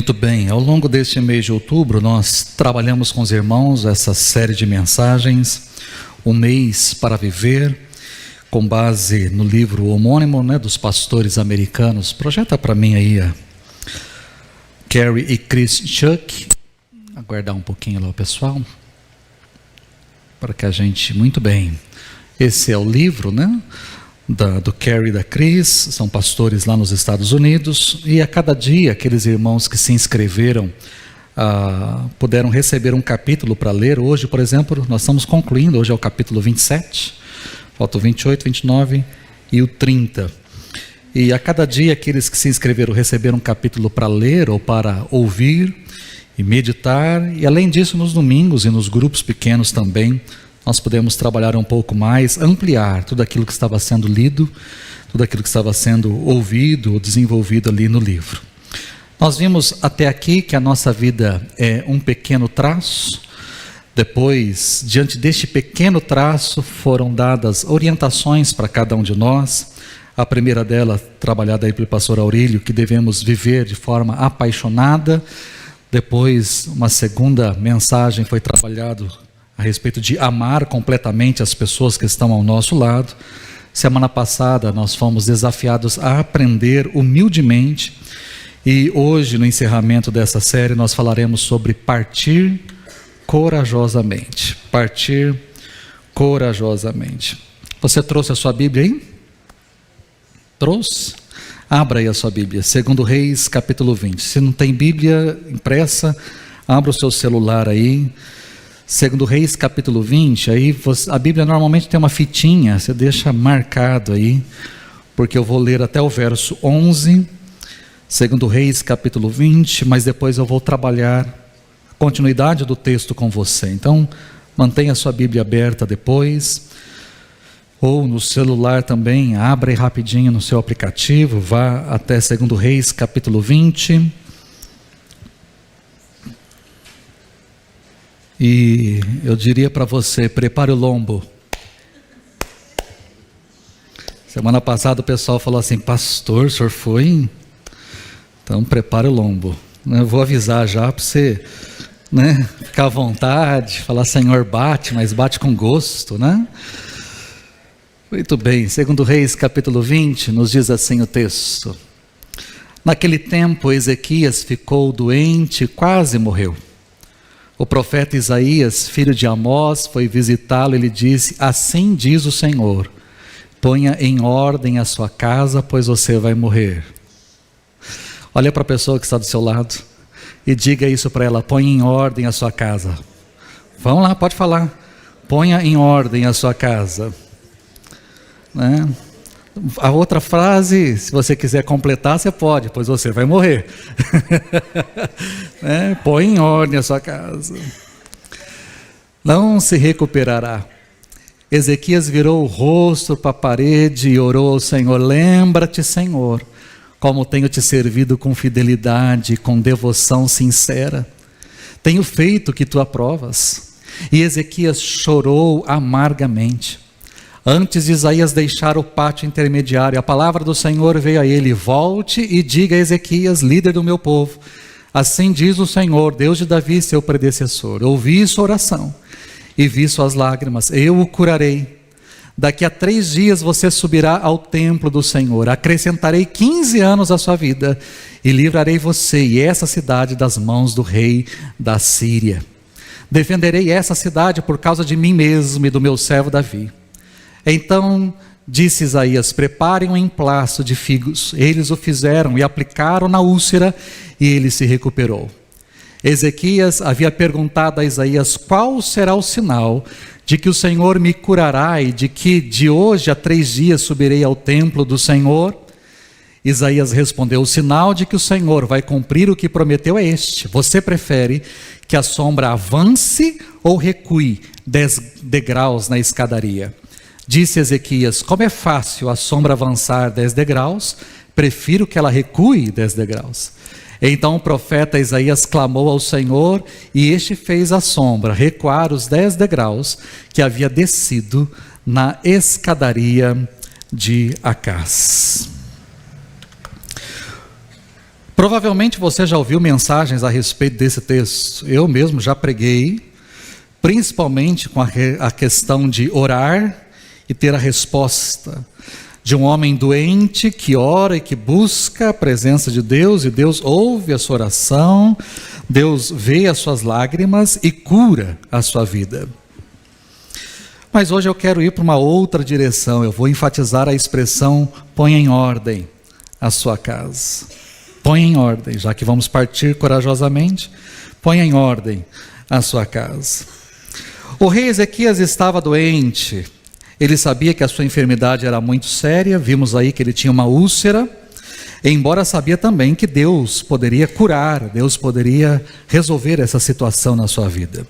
Muito bem, ao longo deste mês de outubro nós trabalhamos com os irmãos essa série de mensagens, Um Mês para Viver, com base no livro homônimo, dos pastores americanos. Projeta para mim aí a Carrie e Chris Chuck. Aguardar um pouquinho lá o pessoal, para que a gente, muito bem, esse é o livro, do Carrie e da Chris, são pastores lá nos Estados Unidos, e a cada dia aqueles irmãos que se inscreveram puderam receber um capítulo para ler. Hoje, por exemplo, nós estamos concluindo, hoje é o capítulo 27, falta o 28, 29 e o 30. E a cada dia aqueles que se inscreveram receberam um capítulo para ler ou para ouvir e meditar, e além disso nos domingos e nos grupos pequenos também, nós podemos trabalhar um pouco mais, ampliar tudo aquilo que estava sendo lido, tudo aquilo que estava sendo ouvido ou desenvolvido ali no livro. Nós vimos até aqui que a nossa vida é um pequeno traço. Depois, diante deste pequeno traço, foram dadas orientações para cada um de nós. A primeira dela, trabalhada aí pelo pastor Aurélio, que devemos viver de forma apaixonada. Depois, uma segunda mensagem foi trabalhada a respeito de amar completamente as pessoas que estão ao nosso lado. Semana passada nós fomos desafiados a aprender humildemente, e hoje no encerramento dessa série nós falaremos sobre partir corajosamente. Partir corajosamente. Você trouxe a sua Bíblia aí? Trouxe? Abra aí a sua Bíblia, 2 Reis capítulo 20. Se não tem Bíblia impressa, abra o seu celular aí, 2 Reis capítulo 20, aí a Bíblia normalmente tem uma fitinha, você deixa marcado aí, porque eu vou ler até o verso 11, 2 Reis capítulo 20, mas depois eu vou trabalhar a continuidade do texto com você. Então, mantenha a sua Bíblia aberta depois, ou no celular também, abra aí rapidinho no seu aplicativo, vá até 2 Reis capítulo 20, e eu diria para você, prepare o lombo. Semana passada o pessoal falou assim: pastor, o senhor foi? Então prepare o lombo. Eu vou avisar já para você, ficar à vontade, falar: Senhor, bate, mas bate com gosto, Muito bem, 2 Reis capítulo 20, nos diz assim o texto: naquele tempo Ezequias ficou doente e quase morreu. O profeta Isaías, filho de Amós, foi visitá-lo e lhe disse: assim diz o Senhor, ponha em ordem a sua casa, pois você vai morrer. Olha para a pessoa que está do seu lado e diga isso para ela: ponha em ordem a sua casa. Vamos lá, pode falar. Ponha em ordem a sua casa. A outra frase, se você quiser completar, você pode, pois você vai morrer. Põe em ordem a sua casa. Não se recuperará. Ezequias virou o rosto para a parede e orou ao Senhor: lembra-te, Senhor, como tenho te servido com fidelidade e com devoção sincera. Tenho feito o que tu aprovas. E Ezequias chorou amargamente. Antes de Isaías deixar o pátio intermediário, a palavra do Senhor veio a ele: volte e diga a Ezequias, líder do meu povo, assim diz o Senhor, Deus de Davi, seu predecessor, ouvi sua oração e vi suas lágrimas, eu o curarei. Daqui a 3 dias você subirá ao templo do Senhor, acrescentarei 15 anos à sua vida e livrarei você e essa cidade das mãos do rei da Síria. Defenderei essa cidade por causa de mim mesmo e do meu servo Davi. Então disse Isaías: preparem um emplasto de figos. Eles o fizeram e aplicaram na úlcera e ele se recuperou. Ezequias havia perguntado a Isaías: qual será o sinal de que o Senhor me curará e de que de hoje a 3 dias subirei ao templo do Senhor? Isaías respondeu: o sinal de que o Senhor vai cumprir o que prometeu é este: você prefere que a sombra avance ou recue 10 degraus na escadaria? Disse Ezequias: como é fácil a sombra avançar 10 degraus, prefiro que ela recue 10 degraus. Então o profeta Isaías clamou ao Senhor, e este fez a sombra recuar os 10 degraus que havia descido na escadaria de Acás. Provavelmente você já ouviu mensagens a respeito desse texto. Eu mesmo já preguei, principalmente com a questão de orar e ter a resposta de um homem doente que ora e que busca a presença de Deus, e Deus ouve a sua oração, Deus vê as suas lágrimas e cura a sua vida. Mas hoje eu quero ir para uma outra direção. Eu vou enfatizar a expressão: ponha em ordem a sua casa. Ponha em ordem, já que vamos partir corajosamente, ponha em ordem a sua casa. O rei Ezequias estava doente. Ele sabia que a sua enfermidade era muito séria. Vimos aí que ele tinha uma úlcera, embora sabia também que Deus poderia curar, Deus poderia resolver essa situação na sua vida.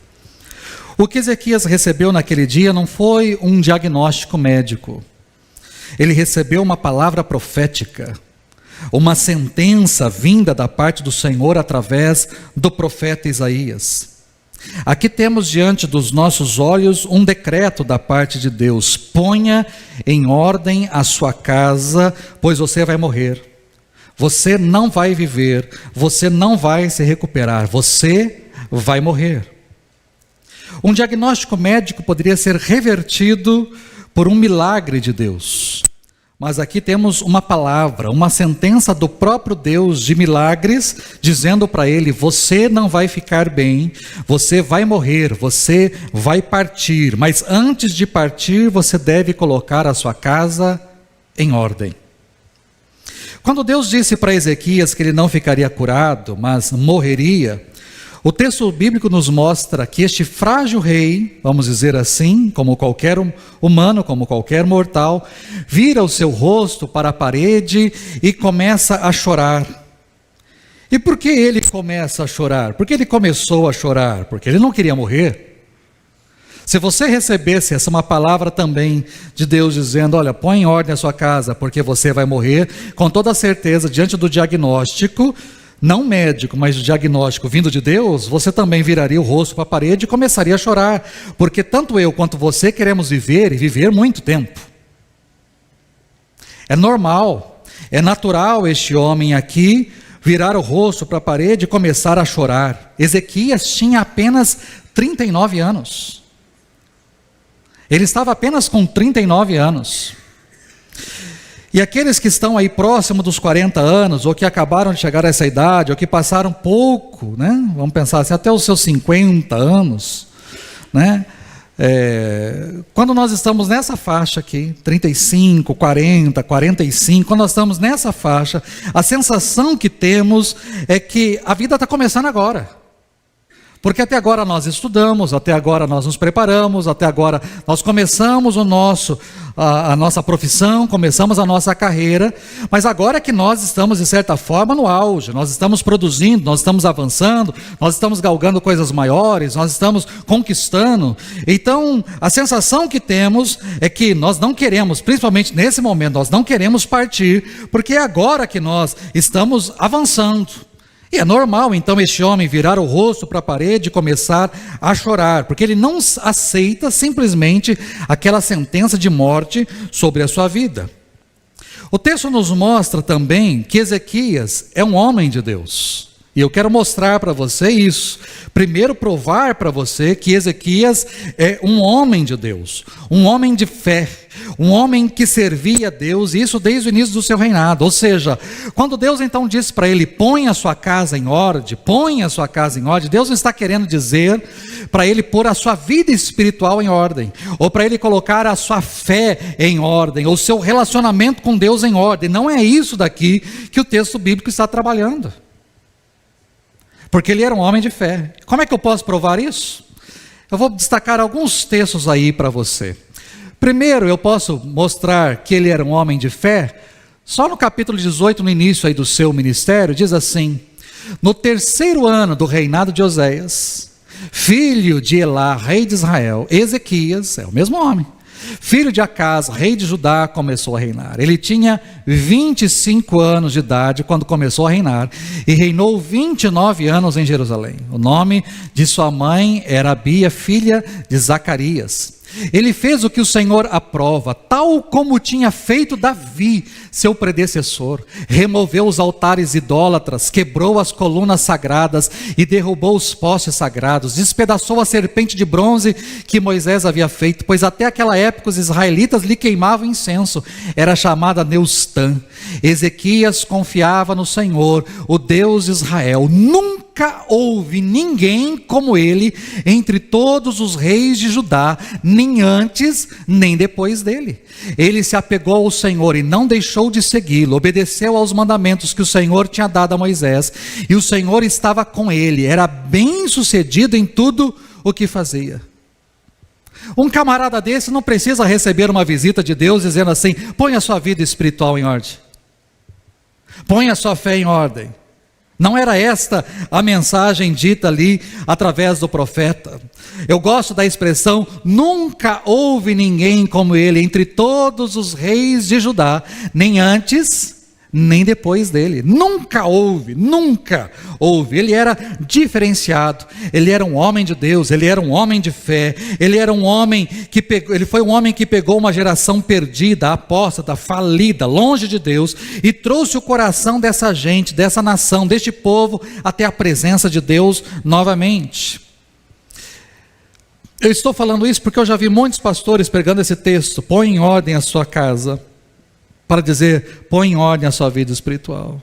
O que Ezequias recebeu naquele dia não foi um diagnóstico médico. Ele recebeu uma palavra profética, uma sentença vinda da parte do Senhor através do profeta Isaías. Aqui temos diante dos nossos olhos um decreto da parte de Deus: ponha em ordem a sua casa, pois você vai morrer. Você não vai viver, você não vai se recuperar, você vai morrer. Um diagnóstico médico poderia ser revertido por um milagre de Deus. Mas aqui temos uma palavra, uma sentença do próprio Deus de milagres, dizendo para ele: você não vai ficar bem, você vai morrer, você vai partir, mas antes de partir você deve colocar a sua casa em ordem. Quando Deus disse para Ezequias que ele não ficaria curado, mas morreria, o texto bíblico nos mostra que este frágil rei, vamos dizer assim, como qualquer humano, como qualquer mortal, vira o seu rosto para a parede e começa a chorar. E por que ele começa a chorar? Por que ele começou a chorar? Porque ele não queria morrer. Se você recebesse essa uma palavra também de Deus dizendo: olha, põe em ordem a sua casa, porque você vai morrer, com toda certeza, diante do diagnóstico, não médico, mas o diagnóstico vindo de Deus, você também viraria o rosto para a parede e começaria a chorar, porque tanto eu quanto você queremos viver e viver muito tempo. É normal, é natural este homem aqui virar o rosto para a parede e começar a chorar. Ezequias tinha apenas 39 anos. Ele estava apenas com 39 anos. E aqueles que estão aí próximo dos 40 anos, ou que acabaram de chegar a essa idade, ou que passaram pouco, né? Vamos pensar assim, até os seus 50 anos, né? Quando nós estamos nessa faixa aqui, 35, 40, 45, quando nós estamos nessa faixa, a sensação que temos é que a vida está começando agora. Porque até agora nós estudamos, até agora nós nos preparamos, até agora nós começamos a nossa profissão, começamos a nossa carreira, mas agora é que nós estamos, de certa forma, no auge, nós estamos produzindo, nós estamos avançando, nós estamos galgando coisas maiores, nós estamos conquistando. Então, a sensação que temos é que nós não queremos, principalmente nesse momento, nós não queremos partir, porque é agora que nós estamos avançando. E é normal, então, este homem virar o rosto para a parede e começar a chorar, porque ele não aceita simplesmente aquela sentença de morte sobre a sua vida. O texto nos mostra também que Ezequias é um homem de Deus. E eu quero mostrar para você isso. Primeiro, provar para você que Ezequias é um homem de Deus, um homem de fé, um homem que servia a Deus, e isso desde o início do seu reinado. Ou seja, quando Deus então disse para ele: põe a sua casa em ordem, põe a sua casa em ordem, Deus não está querendo dizer para ele pôr a sua vida espiritual em ordem, ou para ele colocar a sua fé em ordem, ou o seu relacionamento com Deus em ordem. Não é isso daqui que o texto bíblico está trabalhando. Porque ele era um homem de fé. Como é que eu posso provar isso? Eu vou destacar alguns textos aí para você. Primeiro, eu posso mostrar que ele era um homem de fé. Só no capítulo 18, no início aí do seu ministério, diz assim: no 3º ano do reinado de Oséias, filho de Elá, rei de Israel, Ezequias, é o mesmo homem, filho de Acás, rei de Judá, começou a reinar. Ele tinha 25 anos de idade quando começou a reinar, e reinou 29 anos em Jerusalém. O nome de sua mãe era Abia, filha de Zacarias. Ele fez o que o Senhor aprova, tal como tinha feito Davi, seu predecessor. Removeu os altares idólatras, quebrou as colunas sagradas e derrubou os postes sagrados. Despedaçou a serpente de bronze que Moisés havia feito, pois até aquela época os israelitas lhe queimavam incenso. Era chamada Neustã. Ezequias confiava no Senhor, o Deus de Israel. Nunca houve ninguém como ele entre todos os reis de Judá, nem antes, nem depois dele. Ele se apegou ao Senhor e não deixou de segui-lo, obedeceu aos mandamentos que o Senhor tinha dado a Moisés, e o Senhor estava com ele, era bem sucedido em tudo o que fazia. Um camarada desse não precisa receber uma visita de Deus dizendo assim: põe a sua vida espiritual em ordem, põe a sua fé em ordem. Não era esta a mensagem dita ali através do profeta. Eu gosto da expressão: nunca houve ninguém como ele entre todos os reis de Judá, nem antes, nem depois dele. Nunca houve. Ele era diferenciado, ele era um homem de Deus, ele era um homem de fé, ele foi um homem que pegou uma geração perdida, apóstata, falida, longe de Deus, e trouxe o coração dessa gente, dessa nação, deste povo, até a presença de Deus novamente. Eu estou falando isso porque eu já vi muitos pastores pregando esse texto: põe em ordem a sua casa, para dizer: põe em ordem a sua vida espiritual.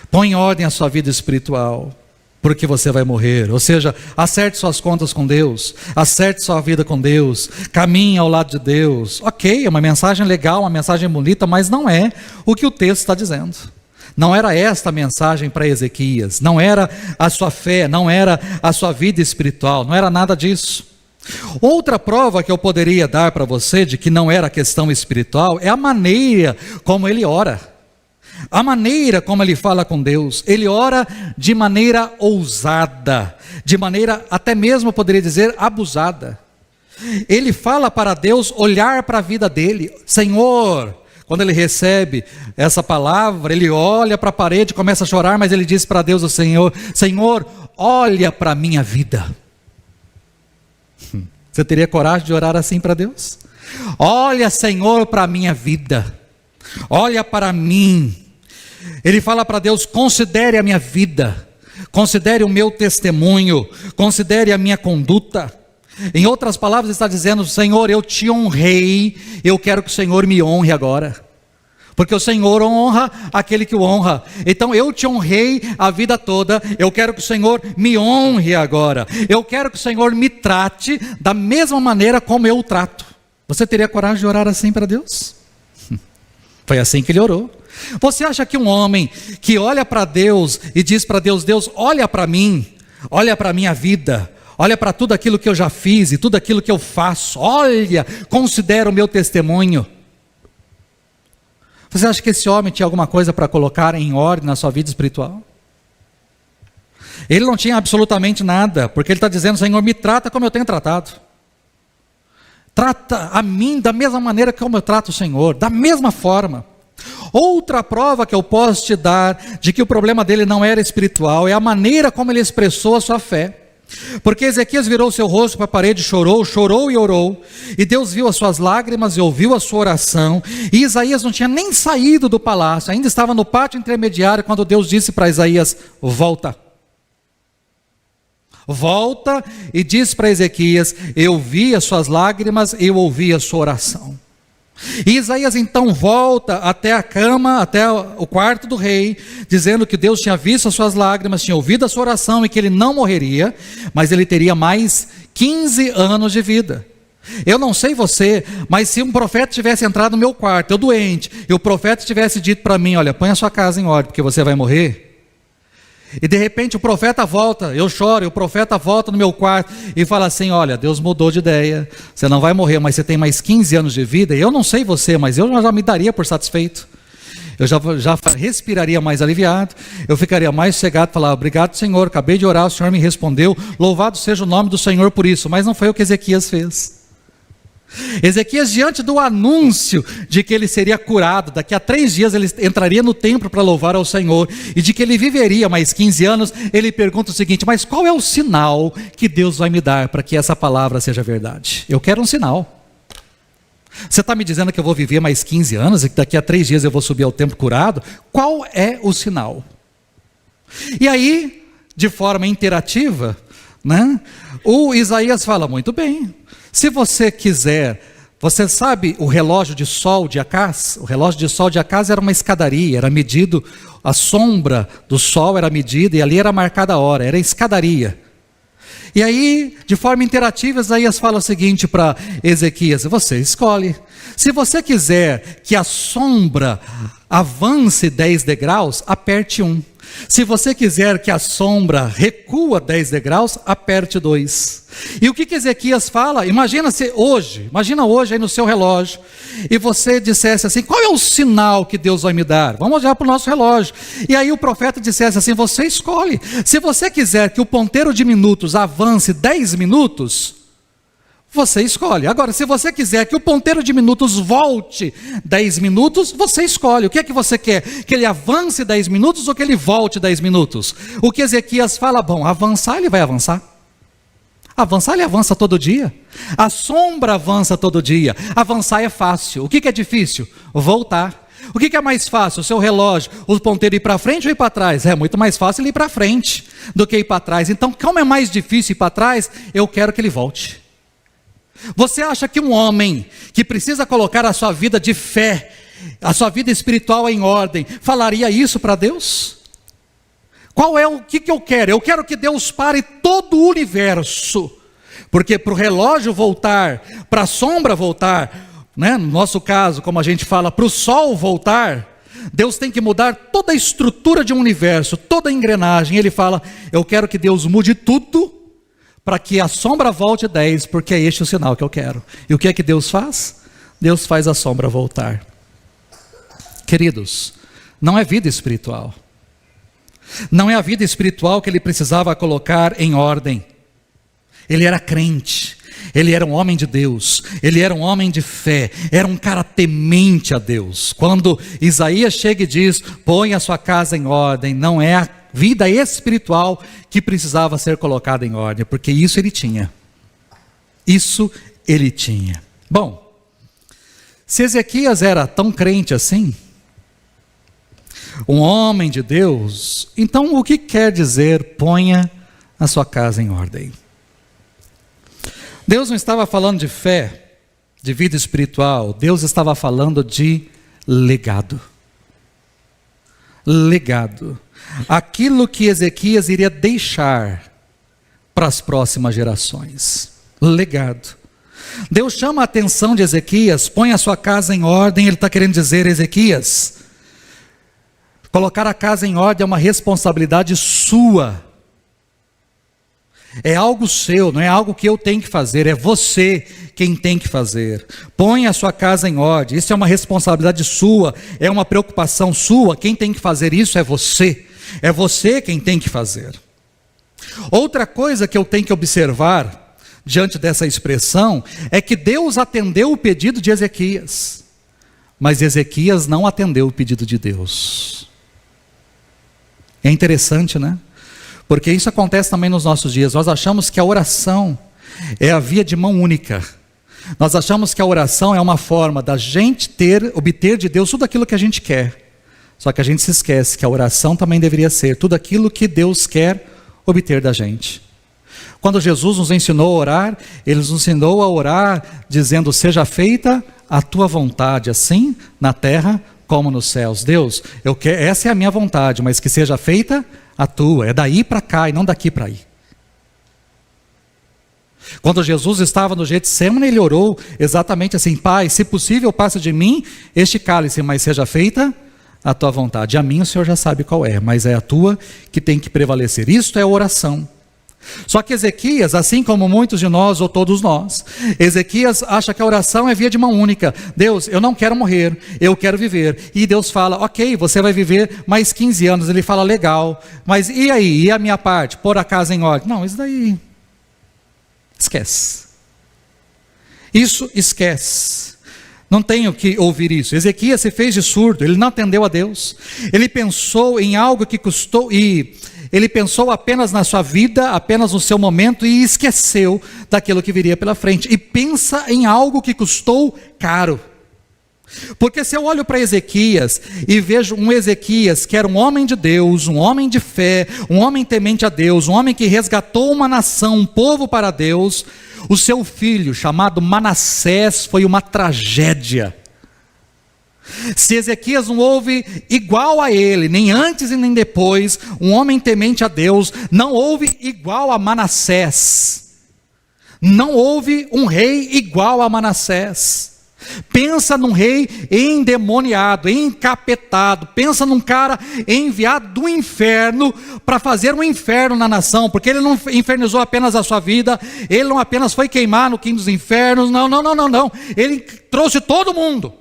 Põe em ordem a sua vida espiritual, porque você vai morrer. Ou seja, acerte suas contas com Deus, acerte sua vida com Deus, caminhe ao lado de Deus. Ok, é uma mensagem legal, uma mensagem bonita, mas não é o que o texto está dizendo. Não era esta a mensagem para Ezequias, não era a sua fé, não era a sua vida espiritual, não era nada disso. Outra prova que eu poderia dar para você de que não era questão espiritual é a maneira como ele ora, a maneira como ele fala com Deus. Ele ora de maneira ousada, de maneira até mesmo, eu poderia dizer, abusada. Ele fala para Deus olhar para a vida dele. Senhor, quando ele recebe essa palavra, ele olha para a parede, começa a chorar, mas ele diz para Deus, o Senhor: Senhor, olha para a minha vida. Você teria coragem de orar assim para Deus? Olha, Senhor, para a minha vida, olha para mim. Ele fala para Deus: considere a minha vida, considere o meu testemunho, considere a minha conduta. Em outras palavras, ele está dizendo: Senhor, eu te honrei, eu quero que o Senhor me honre agora, porque o Senhor honra aquele que o honra. Então eu te honrei a vida toda, eu quero que o Senhor me honre agora. Eu quero que o Senhor me trate da mesma maneira como eu o trato. Você teria coragem de orar assim para Deus? Foi assim que ele orou. Você acha que um homem que olha para Deus e diz para Deus: Deus, olha para mim, olha para a minha vida, olha para tudo aquilo que eu já fiz e tudo aquilo que eu faço, olha, considera o meu testemunho. Você acha que esse homem tinha alguma coisa para colocar em ordem na sua vida espiritual? Ele não tinha absolutamente nada, porque ele está dizendo: Senhor, me trata como eu tenho tratado. Trata a mim da mesma maneira como eu trato o Senhor, da mesma forma. Outra prova que eu posso te dar de que o problema dele não era espiritual é a maneira como ele expressou a sua fé. Porque Ezequias virou seu rosto para a parede, chorou e orou, e Deus viu as suas lágrimas e ouviu a sua oração. E Isaías não tinha nem saído do palácio, ainda estava no pátio intermediário, quando Deus disse para Isaías: volta, e diz para Ezequias: eu vi as suas lágrimas, eu ouvi a sua oração. E Isaías então volta até a cama, até o quarto do rei, dizendo que Deus tinha visto as suas lágrimas, tinha ouvido a sua oração e que ele não morreria, mas ele teria mais 15 anos de vida. Eu não sei você, mas se um profeta tivesse entrado no meu quarto, eu doente, e o profeta tivesse dito para mim: olha, põe a sua casa em ordem, porque você vai morrer. E de repente o profeta volta, eu choro, e o profeta volta no meu quarto e fala assim: olha, Deus mudou de ideia, você não vai morrer, mas você tem mais 15 anos de vida. E eu não sei você, mas eu já me daria por satisfeito. Eu já respiraria mais aliviado, eu ficaria mais sossegado, falar: obrigado, Senhor, acabei de orar, o Senhor me respondeu, louvado seja o nome do Senhor por isso. Mas não foi o que Ezequias fez. Ezequias, diante do anúncio de que ele seria curado, daqui a 3 dias ele entraria no templo para louvar ao Senhor, e de que ele viveria mais 15 anos, ele pergunta o seguinte: mas qual é o sinal que Deus vai me dar para que essa palavra seja verdade? Eu quero um sinal. Você está me dizendo que eu vou viver mais 15 anos e que daqui a 3 dias eu vou subir ao templo curado? Qual é o sinal? E aí, de forma interativa, né, o Isaías fala: muito bem, se você quiser, você sabe o relógio de sol de Acaz? O relógio de sol de Acaz era uma escadaria, era medido, a sombra do sol era medida e ali era marcada a hora, era escadaria. E aí, de forma interativa, Isaías fala o seguinte para Ezequias: você escolhe. Se você quiser que a sombra avance 10 degraus, aperte 1. Se você quiser que a sombra recua 10 degraus, aperte 2. E o que Ezequias fala? Imagina hoje aí no seu relógio, e você dissesse assim: qual é o sinal que Deus vai me dar? Vamos olhar para o nosso relógio. E aí o profeta dissesse assim: você escolhe. Se você quiser que o ponteiro de minutos avance 10 minutos, você escolhe. Agora, se você quiser que o ponteiro de minutos volte 10 minutos, você escolhe. O que é que você quer? Que ele avance 10 minutos ou que ele volte 10 minutos? O que Ezequias fala? Bom, avançar ele vai avançar. Avançar ele avança todo dia. A sombra avança todo dia. Avançar é fácil. O que é difícil? Voltar. O que é mais fácil? O seu relógio, o ponteiro ir para frente ou ir para trás? É muito mais fácil ele ir para frente do que ir para trás. Então, como é mais difícil ir para trás, eu quero que ele volte. Você acha que um homem que precisa colocar a sua vida de fé, a sua vida espiritual em ordem, falaria isso para Deus? Qual é o que eu quero? Eu quero que Deus pare todo o universo, porque para o relógio voltar, para a sombra voltar, né? No nosso caso, como a gente fala, para o sol voltar, Deus tem que mudar toda a estrutura de um universo, toda a engrenagem. Ele fala: eu quero que Deus mude tudo, para que a sombra volte 10, porque é este o sinal que eu quero. E o que é que Deus faz? Deus faz a sombra voltar. Queridos, não é vida espiritual. Não é a vida espiritual que ele precisava colocar em ordem. Ele era crente, ele era um homem de Deus, ele era um homem de fé, era um cara temente a Deus. Quando Isaías chega e diz: põe a sua casa em ordem, não é a vida espiritual que precisava ser colocada em ordem, porque isso ele tinha. Isso ele tinha. Bom, se Ezequias era tão crente assim, um homem de Deus, então o que quer dizer ponha a sua casa em ordem? Deus não estava falando de fé, de vida espiritual, Deus estava falando de legado. Legado. Aquilo que Ezequias iria deixar para as próximas gerações. Legado. Deus chama a atenção de Ezequias: põe a sua casa em ordem. Ele está querendo dizer: Ezequias, colocar a casa em ordem é uma responsabilidade sua. É algo seu, não é algo que eu tenho que fazer, é você quem tem que fazer. Põe a sua casa em ordem, isso é uma responsabilidade sua, é uma preocupação sua. Quem tem que fazer isso é você quem tem que fazer. Outra coisa que eu tenho que observar diante dessa expressão é que Deus atendeu o pedido de Ezequias, mas Ezequias não atendeu o pedido de Deus. É interessante, né? Porque isso acontece também nos nossos dias. Nós achamos que a oração é a via de mão única. Nós achamos que a oração é uma forma da gente obter de Deus tudo aquilo que a gente quer. Só que a gente se esquece que a oração também deveria ser tudo aquilo que Deus quer obter da gente. Quando Jesus nos ensinou a orar, Ele nos ensinou a orar dizendo: seja feita a tua vontade, assim na terra como nos céus. Deus, essa é a minha vontade, mas que seja feita a tua. É daí para cá e não daqui para aí. Quando Jesus estava no Getsemane, ele orou exatamente assim: Pai, se possível, passa de mim este cálice, mas seja feita a tua vontade. A mim o Senhor já sabe qual é, mas é a tua que tem que prevalecer. Isto é oração. Só que Ezequias, assim como muitos de nós ou todos nós, Ezequias acha que a oração é via de mão única. Deus, eu não quero morrer, eu quero viver. E Deus fala: ok, você vai viver mais 15 anos. Ele fala: legal, mas e aí? E a minha parte? Pôr a casa em ordem? Não, isso daí esquece. Isso esquece. Não tenho que ouvir isso. Ezequias se fez de surdo, ele não atendeu a Deus. Ele pensou em algo que custou, e ele pensou apenas na sua vida, apenas no seu momento, e esqueceu daquilo que viria pela frente. E pensa em algo que custou caro. Porque se eu olho para Ezequias e vejo um Ezequias que era um homem de Deus, um homem de fé, um homem temente a Deus, um homem que resgatou uma nação, um povo para Deus, o seu filho, chamado Manassés, foi uma tragédia. Se Ezequias não houve igual a ele, nem antes e nem depois, um homem temente a Deus, não houve igual a Manassés. Não houve um rei igual a Manassés. Pensa num rei endemoniado, encapetado. Pensa num cara enviado do inferno para fazer um inferno na nação, porque ele não infernizou apenas a sua vida, ele não apenas foi queimar no quinto dos infernos, não. Ele trouxe todo mundo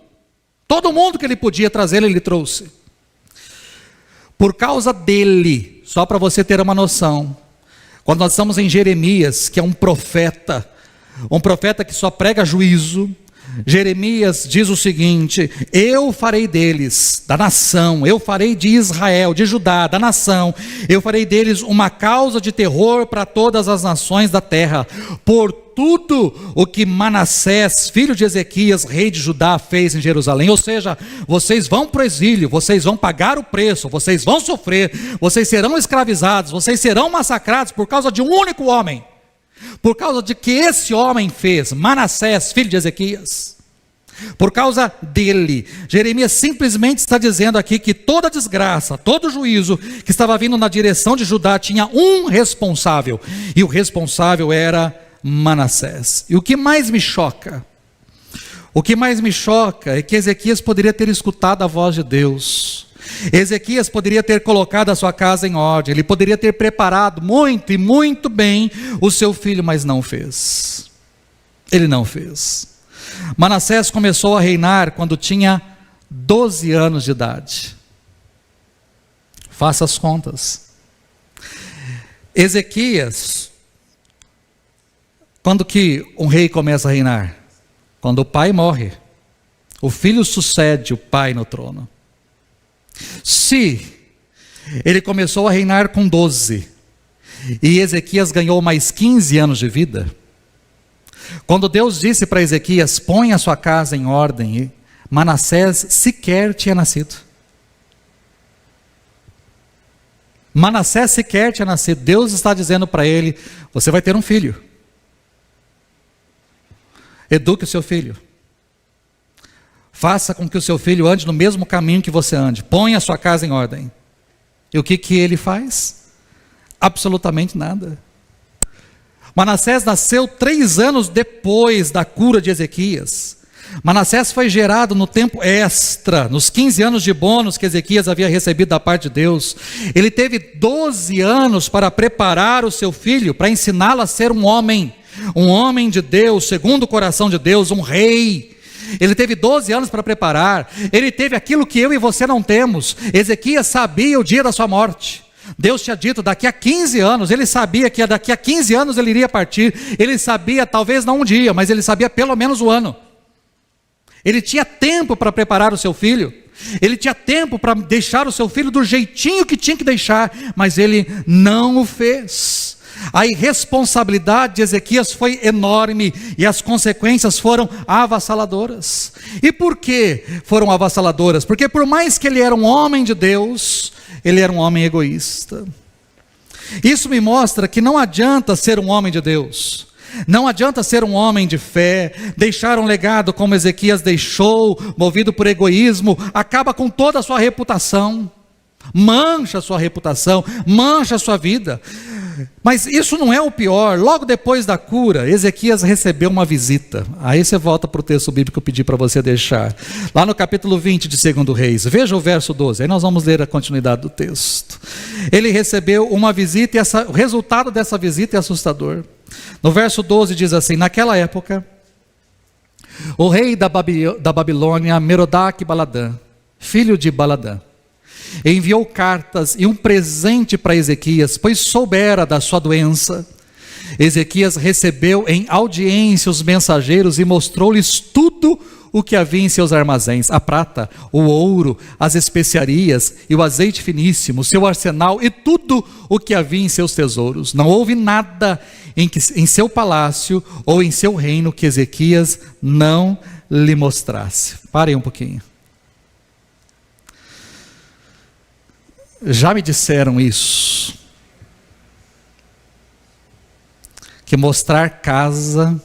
que ele podia trazer, ele trouxe. Por causa dele, só para você ter uma noção, quando nós estamos em Jeremias, que é um profeta que só prega juízo, Jeremias diz o seguinte: eu farei deles, da nação, eu farei de Israel, de Judá, da nação, eu farei deles uma causa de terror para todas as nações da terra, por tudo o que Manassés, filho de Ezequias, rei de Judá, fez em Jerusalém. Ou seja, vocês vão para o exílio, vocês vão pagar o preço, vocês vão sofrer, vocês serão escravizados, vocês serão massacrados por causa de um único homem. Por causa de que esse homem fez, Manassés, filho de Ezequias. Por causa dele, Jeremias simplesmente está dizendo aqui que toda desgraça, todo juízo que estava vindo na direção de Judá tinha um responsável, e o responsável era Manassés. E o que mais me choca é que Ezequias poderia ter escutado a voz de Deus. Ezequias poderia ter colocado a sua casa em ordem, ele poderia ter preparado muito e muito bem o seu filho, mas não fez. Ele não fez. Manassés começou a reinar quando tinha 12 anos de idade. Faça as contas. Ezequias, quando que um rei começa a reinar? Quando o pai morre. O filho sucede o pai no trono. Se ele começou a reinar com 12 e Ezequias ganhou mais 15 anos de vida, quando Deus disse para Ezequias: põe a sua casa em ordem, Manassés sequer tinha nascido. Manassés sequer tinha nascido. Deus está dizendo para ele: você vai ter um filho, eduque o seu filho, faça com que o seu filho ande no mesmo caminho que você ande, ponha a sua casa em ordem. E o que ele faz? Absolutamente nada. Manassés nasceu 3 anos depois da cura de Ezequias. Manassés foi gerado no tempo extra, nos 15 anos de bônus que Ezequias havia recebido da parte de Deus. Ele teve 12 anos para preparar o seu filho, para ensiná-lo a ser um homem de Deus, segundo o coração de Deus, um rei. Ele teve 12 anos para preparar. Ele teve aquilo que eu e você não temos. Ezequias sabia o dia da sua morte. Deus tinha dito daqui a 15 anos. Ele sabia que daqui a 15 anos ele iria partir. Ele sabia, talvez não um dia, mas ele sabia pelo menos o ano. Ele tinha tempo para preparar o seu filho. Ele tinha tempo para deixar o seu filho do jeitinho que tinha que deixar, mas ele não o fez. A irresponsabilidade de Ezequias foi enorme e as consequências foram avassaladoras. E por que foram avassaladoras? Porque por mais que ele era um homem de Deus, ele era um homem egoísta. Isso me mostra que não adianta ser um homem de Deus, não adianta ser um homem de fé, deixar um legado como Ezequias deixou, movido por egoísmo, acaba com toda a sua reputação, mancha a sua reputação, mancha a sua vida. Mas isso não é o pior. Logo depois da cura, Ezequias recebeu uma visita. Aí você volta para o texto bíblico que eu pedi para você deixar. Lá no capítulo 20 de 2 Reis. Veja o verso 12. Aí nós vamos ler a continuidade do texto. Ele recebeu uma visita e o resultado dessa visita é assustador. No verso 12 diz assim: naquela época, o rei da Babilônia, Merodach-Baladã, filho de Baladã, enviou cartas e um presente para Ezequias, pois soubera da sua doença. Ezequias recebeu em audiência os mensageiros e mostrou-lhes tudo o que havia em seus armazéns: a prata, o ouro, as especiarias e o azeite finíssimo, seu arsenal e tudo o que havia em seus tesouros. Não houve nada em seu palácio ou em seu reino que Ezequias não lhe mostrasse. Parem um pouquinho. Já me disseram isso, que mostrar casa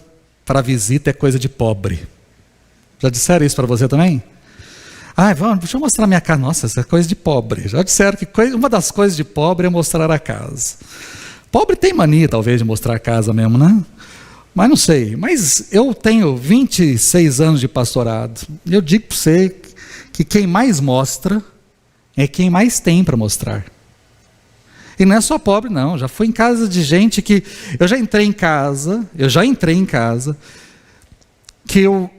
para visita é coisa de pobre. Já disseram isso para você também? Vamos, deixa eu mostrar minha casa. Nossa, isso é coisa de pobre. Já disseram que uma das coisas de pobre é mostrar a casa. Pobre tem mania, talvez, de mostrar a casa mesmo, né? Mas não sei. Mas eu tenho 26 anos de pastorado. E eu digo para você que quem mais mostra é quem mais tem para mostrar. E não é só pobre, não. Já fui em casa de gente que... Eu já entrei em casa que eu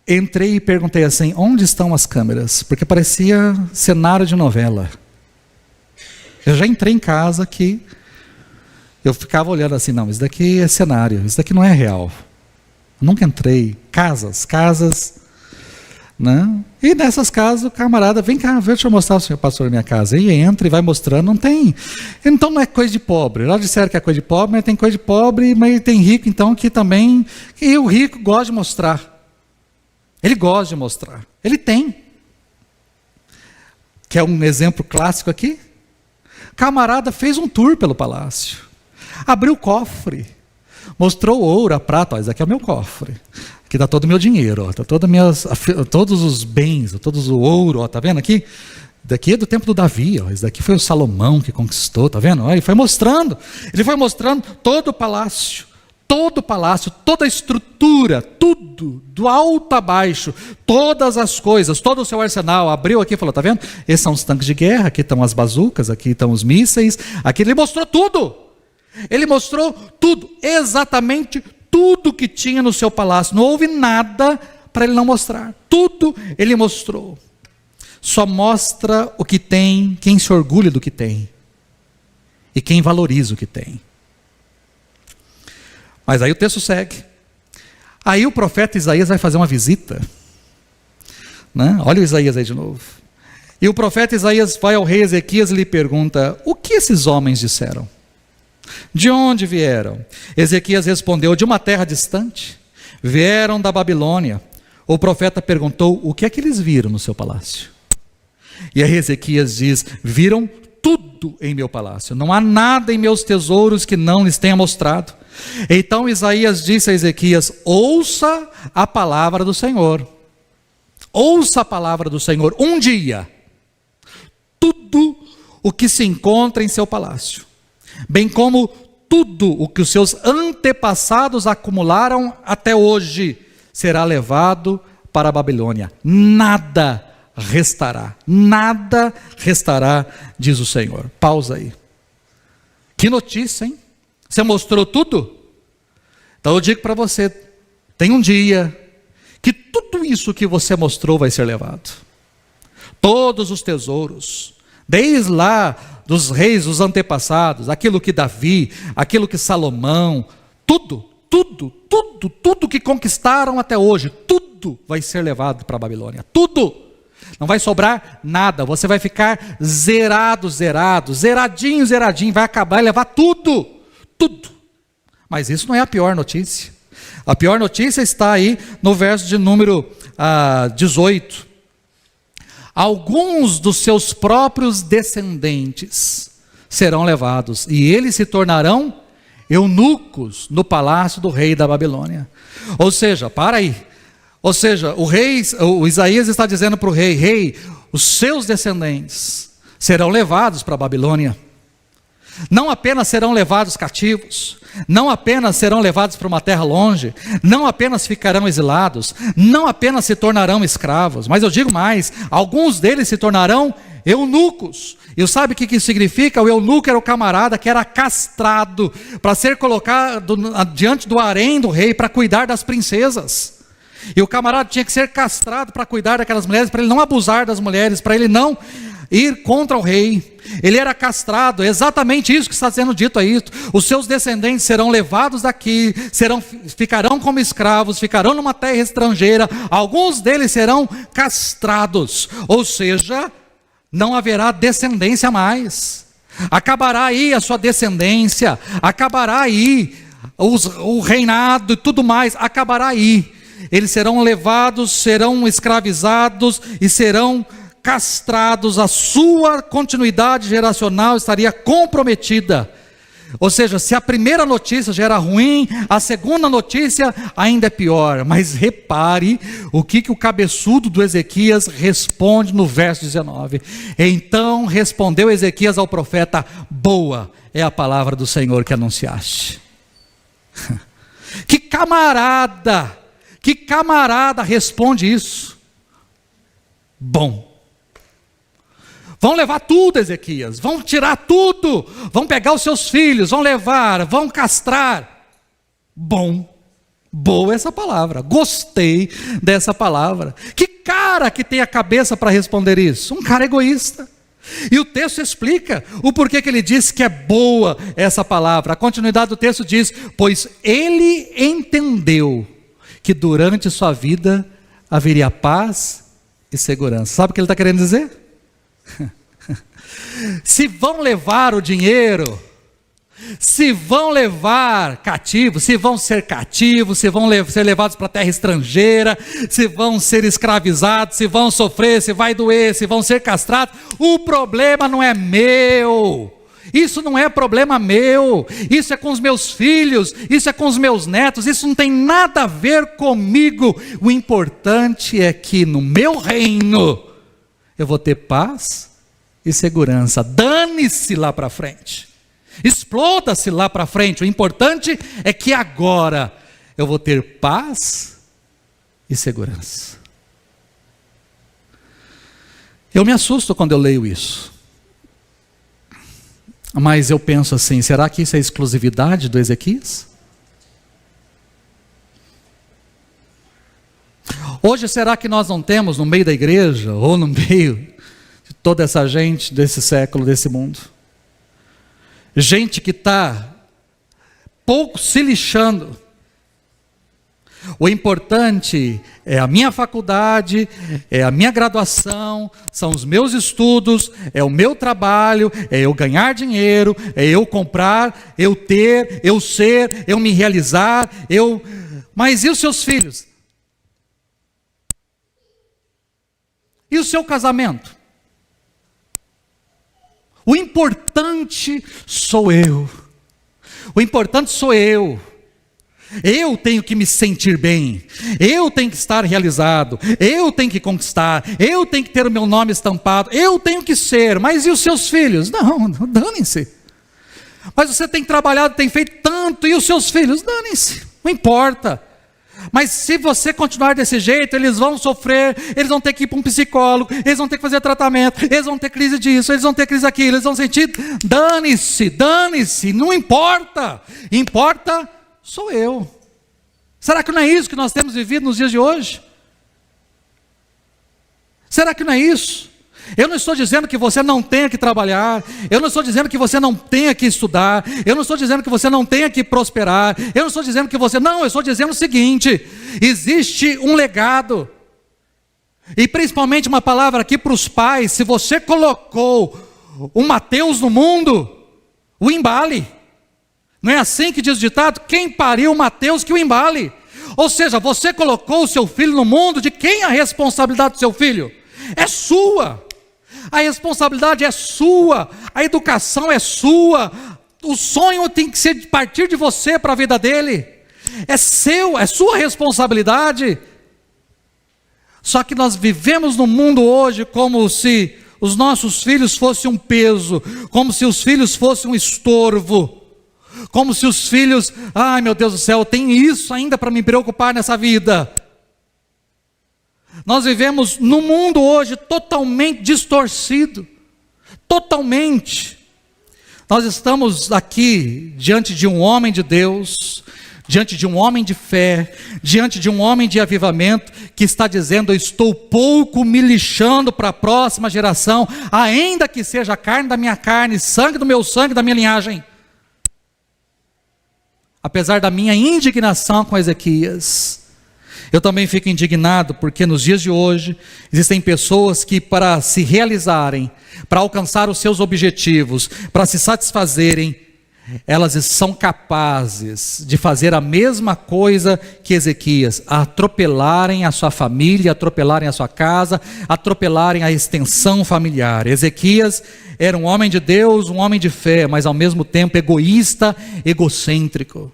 entrei e perguntei assim: onde estão as câmeras? Porque parecia cenário de novela. Eu já entrei em casa que eu ficava olhando assim: não, isso daqui é cenário, isso daqui não é real. Eu nunca entrei. Casas, né? E nessas casas o camarada: vem cá, deixa eu mostrar o senhor pastor minha casa. E entra e vai mostrando, não tem. Então não é coisa de pobre. Já disseram que é coisa de pobre, mas tem coisa de pobre, mas tem rico então que também. E o rico gosta de mostrar. Ele gosta de mostrar. Ele tem. Quer um exemplo clássico aqui? Camarada fez um tour pelo palácio. Abriu o cofre. Mostrou o ouro, a prata. Ó, esse aqui é o meu cofre. Aqui está todo o meu dinheiro. Está todos os bens, todos o ouro. Ó, tá vendo aqui? Daqui é do tempo do Davi. Ó, esse daqui foi o Salomão que conquistou. Tá vendo? Ó, ele foi mostrando todo o palácio. Todo o palácio, toda a estrutura, tudo, do alto a baixo, todas as coisas, todo o seu arsenal. Abriu aqui e falou: tá vendo? Esses são os tanques de guerra, aqui estão as bazucas, aqui estão os mísseis, aqui ele mostrou tudo. Ele mostrou tudo, exatamente tudo que tinha no seu palácio. Não houve nada para ele não mostrar. Tudo ele mostrou. Só mostra o que tem quem se orgulha do que tem e quem valoriza o que tem. Mas aí o texto segue. Aí o profeta Isaías vai fazer uma visita, né? Olha o Isaías aí de novo. E o profeta Isaías vai ao rei Ezequias e lhe pergunta: o que esses homens disseram? De onde vieram? Ezequias respondeu: de uma terra distante. Vieram da Babilônia. O profeta perguntou: o que é que eles viram no seu palácio? E aí Ezequias diz: viram tudo em meu palácio. Não há nada em meus tesouros que não lhes tenha mostrado. Então Isaías disse a Ezequias: ouça a palavra do Senhor. Ouça a palavra do Senhor. Um dia, tudo o que se encontra em seu palácio, bem como tudo o que os seus antepassados acumularam até hoje, será levado para a Babilônia. Nada restará, diz o Senhor. Pausa aí. Que notícia, hein? Você mostrou tudo? Então eu digo para você: tem um dia que tudo isso que você mostrou vai ser levado. Todos os tesouros, desde lá dos reis, dos antepassados, aquilo que Davi, aquilo que Salomão, tudo que conquistaram até hoje, tudo vai ser levado para a Babilônia. Tudo. Não vai sobrar nada. Você vai ficar zeradinho, vai acabar e levar tudo. Mas isso não é a pior notícia. A pior notícia está aí no verso de número 18. Alguns dos seus próprios descendentes serão levados, e eles se tornarão eunucos no palácio do rei da Babilônia. Ou seja, o Isaías está dizendo para o rei, os seus descendentes serão levados para a Babilônia. Não apenas serão levados cativos, não apenas serão levados para uma terra longe, não apenas ficarão exilados, não apenas se tornarão escravos, mas eu digo mais: alguns deles se tornarão eunucos. E sabe o que isso significa? O eunuco era o camarada que era castrado para ser colocado diante do harém do rei para cuidar das princesas. E o camarada tinha que ser castrado para cuidar daquelas mulheres, para ele não abusar das mulheres, para ele não ir contra o rei. Ele era castrado, exatamente isso que está sendo dito aí. Os seus descendentes serão levados daqui, ficarão como escravos, ficarão numa terra estrangeira, alguns deles serão castrados, ou seja, não haverá descendência mais. Acabará aí a sua descendência, acabará aí o reinado e tudo mais, acabará aí. Eles serão levados, serão escravizados e serão castrados, a sua continuidade geracional estaria comprometida. Ou seja, se a primeira notícia já era ruim, a segunda notícia ainda é pior. Mas repare o que o cabeçudo do Ezequias responde no verso 19. Então respondeu Ezequias ao profeta: boa é a palavra do Senhor que anunciaste. Que camarada responde isso? Bom. Vão levar tudo, Ezequias, vão tirar tudo, vão pegar os seus filhos, vão levar, vão castrar. Bom, boa essa palavra, gostei dessa palavra. Que cara que tem a cabeça para responder isso? Um cara egoísta. E o texto explica o porquê que ele diz que é boa essa palavra. A continuidade do texto diz: pois ele entendeu que durante sua vida haveria paz e segurança. Sabe o que ele está querendo dizer? Se vão levar o dinheiro, se vão levar cativos, se vão ser cativos, se vão ser levados para a terra estrangeira, se vão ser escravizados, se vão sofrer, se vai doer, se vão ser castrados, o problema não é meu. Isso não é problema meu, isso é com os meus filhos, isso é com os meus netos, isso não tem nada a ver comigo. O importante é que no meu reino eu vou ter paz e segurança. Dane-se lá para frente, exploda-se lá para frente. O importante é que agora eu vou ter paz e segurança. Eu me assusto quando eu leio isso, mas eu penso assim: será que isso é exclusividade do Ezequias? Hoje será que nós não temos no meio da igreja, ou no meio de toda essa gente desse século, desse mundo, gente que está pouco se lixando? O importante é a minha faculdade, é a minha graduação, são os meus estudos, é o meu trabalho, é eu ganhar dinheiro, é eu comprar, eu ter, eu ser, eu me realizar, Mas e os seus filhos? E o seu casamento? O importante sou eu. O importante sou eu. Eu tenho que me sentir bem, eu tenho que estar realizado, eu tenho que conquistar, eu tenho que ter o meu nome estampado, eu tenho que ser. Mas e os seus filhos? Não, dane-se. Mas você tem trabalhado, tem feito tanto, e os seus filhos? Dane-se, não importa. Mas se você continuar desse jeito, eles vão sofrer, eles vão ter que ir para um psicólogo, eles vão ter que fazer tratamento, eles vão ter crise disso, eles vão ter crise daquilo, eles vão sentir. Dane-se, não importa. Importa sou eu. Será que não é isso que nós temos vivido nos dias de hoje? Será que não é isso? Eu não estou dizendo que você não tenha que trabalhar, eu não estou dizendo que você não tenha que estudar, eu não estou dizendo que você não tenha que prosperar, eu não estou dizendo que você... Não, eu estou dizendo o seguinte: existe um legado, e principalmente uma palavra aqui para os pais. Se você colocou o Mateus no mundo, o embale. Não é assim que diz o ditado? Quem pariu Mateus que o embale. Ou seja, você colocou o seu filho no mundo, de quem é a responsabilidade do seu filho? É sua. A responsabilidade é sua, a educação é sua, o sonho tem que ser de partir de você para a vida dele. É seu, é sua responsabilidade. Só que nós vivemos no mundo hoje como se os nossos filhos fossem um peso, como se os filhos fossem um estorvo. Como se os filhos, ai meu Deus do céu, eu tenho isso ainda para me preocupar nessa vida. Nós vivemos num mundo hoje totalmente distorcido, totalmente. Nós estamos aqui diante de um homem de Deus, diante de um homem de fé, diante de um homem de avivamento, que está dizendo: eu estou pouco me lixando para a próxima geração, ainda que seja carne da minha carne, sangue do meu sangue, da minha linhagem. Apesar da minha indignação com Ezequias, eu também fico indignado, porque nos dias de hoje, existem pessoas que, para se realizarem, para alcançar os seus objetivos, para se satisfazerem, elas são capazes de fazer a mesma coisa que Ezequias: atropelarem a sua família, atropelarem a sua casa, atropelarem a extensão familiar. Ezequias era um homem de Deus, um homem de fé, mas ao mesmo tempo egoísta, egocêntrico.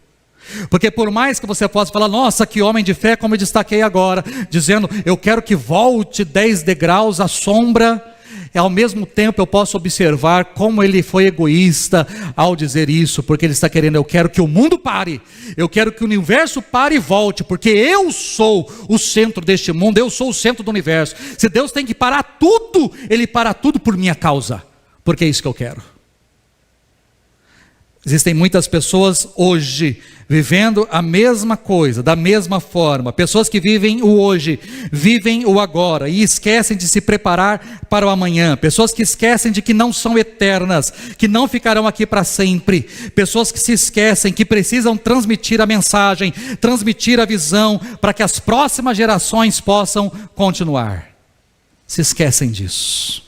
Porque por mais que você possa falar: nossa, que homem de fé, como eu destaquei agora, dizendo: eu quero que volte 10 degraus à sombra, ao mesmo tempo eu posso observar como ele foi egoísta ao dizer isso, porque ele está querendo: eu quero que o mundo pare, eu quero que o universo pare e volte, porque eu sou o centro deste mundo, eu sou o centro do universo. Se Deus tem que parar tudo, Ele para tudo por minha causa, porque é isso que eu quero. Existem muitas pessoas hoje vivendo a mesma coisa, da mesma forma. Pessoas que vivem o hoje, vivem o agora e esquecem de se preparar para o amanhã. Pessoas que esquecem de que não são eternas, que não ficarão aqui para sempre. Pessoas que se esquecem que precisam transmitir a mensagem, transmitir a visão, para que as próximas gerações possam continuar. Se esquecem disso.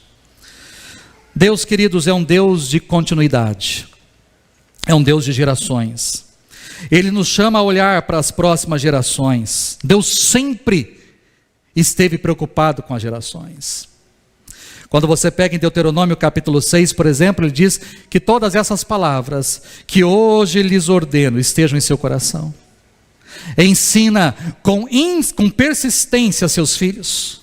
Deus, queridos, é um Deus de continuidade. É um Deus de gerações. Ele nos chama a olhar para as próximas gerações. Deus sempre esteve preocupado com as gerações. Quando você pega em Deuteronômio capítulo 6, por exemplo, ele diz que todas essas palavras que hoje lhes ordeno estejam em seu coração. Ensina com persistência seus filhos.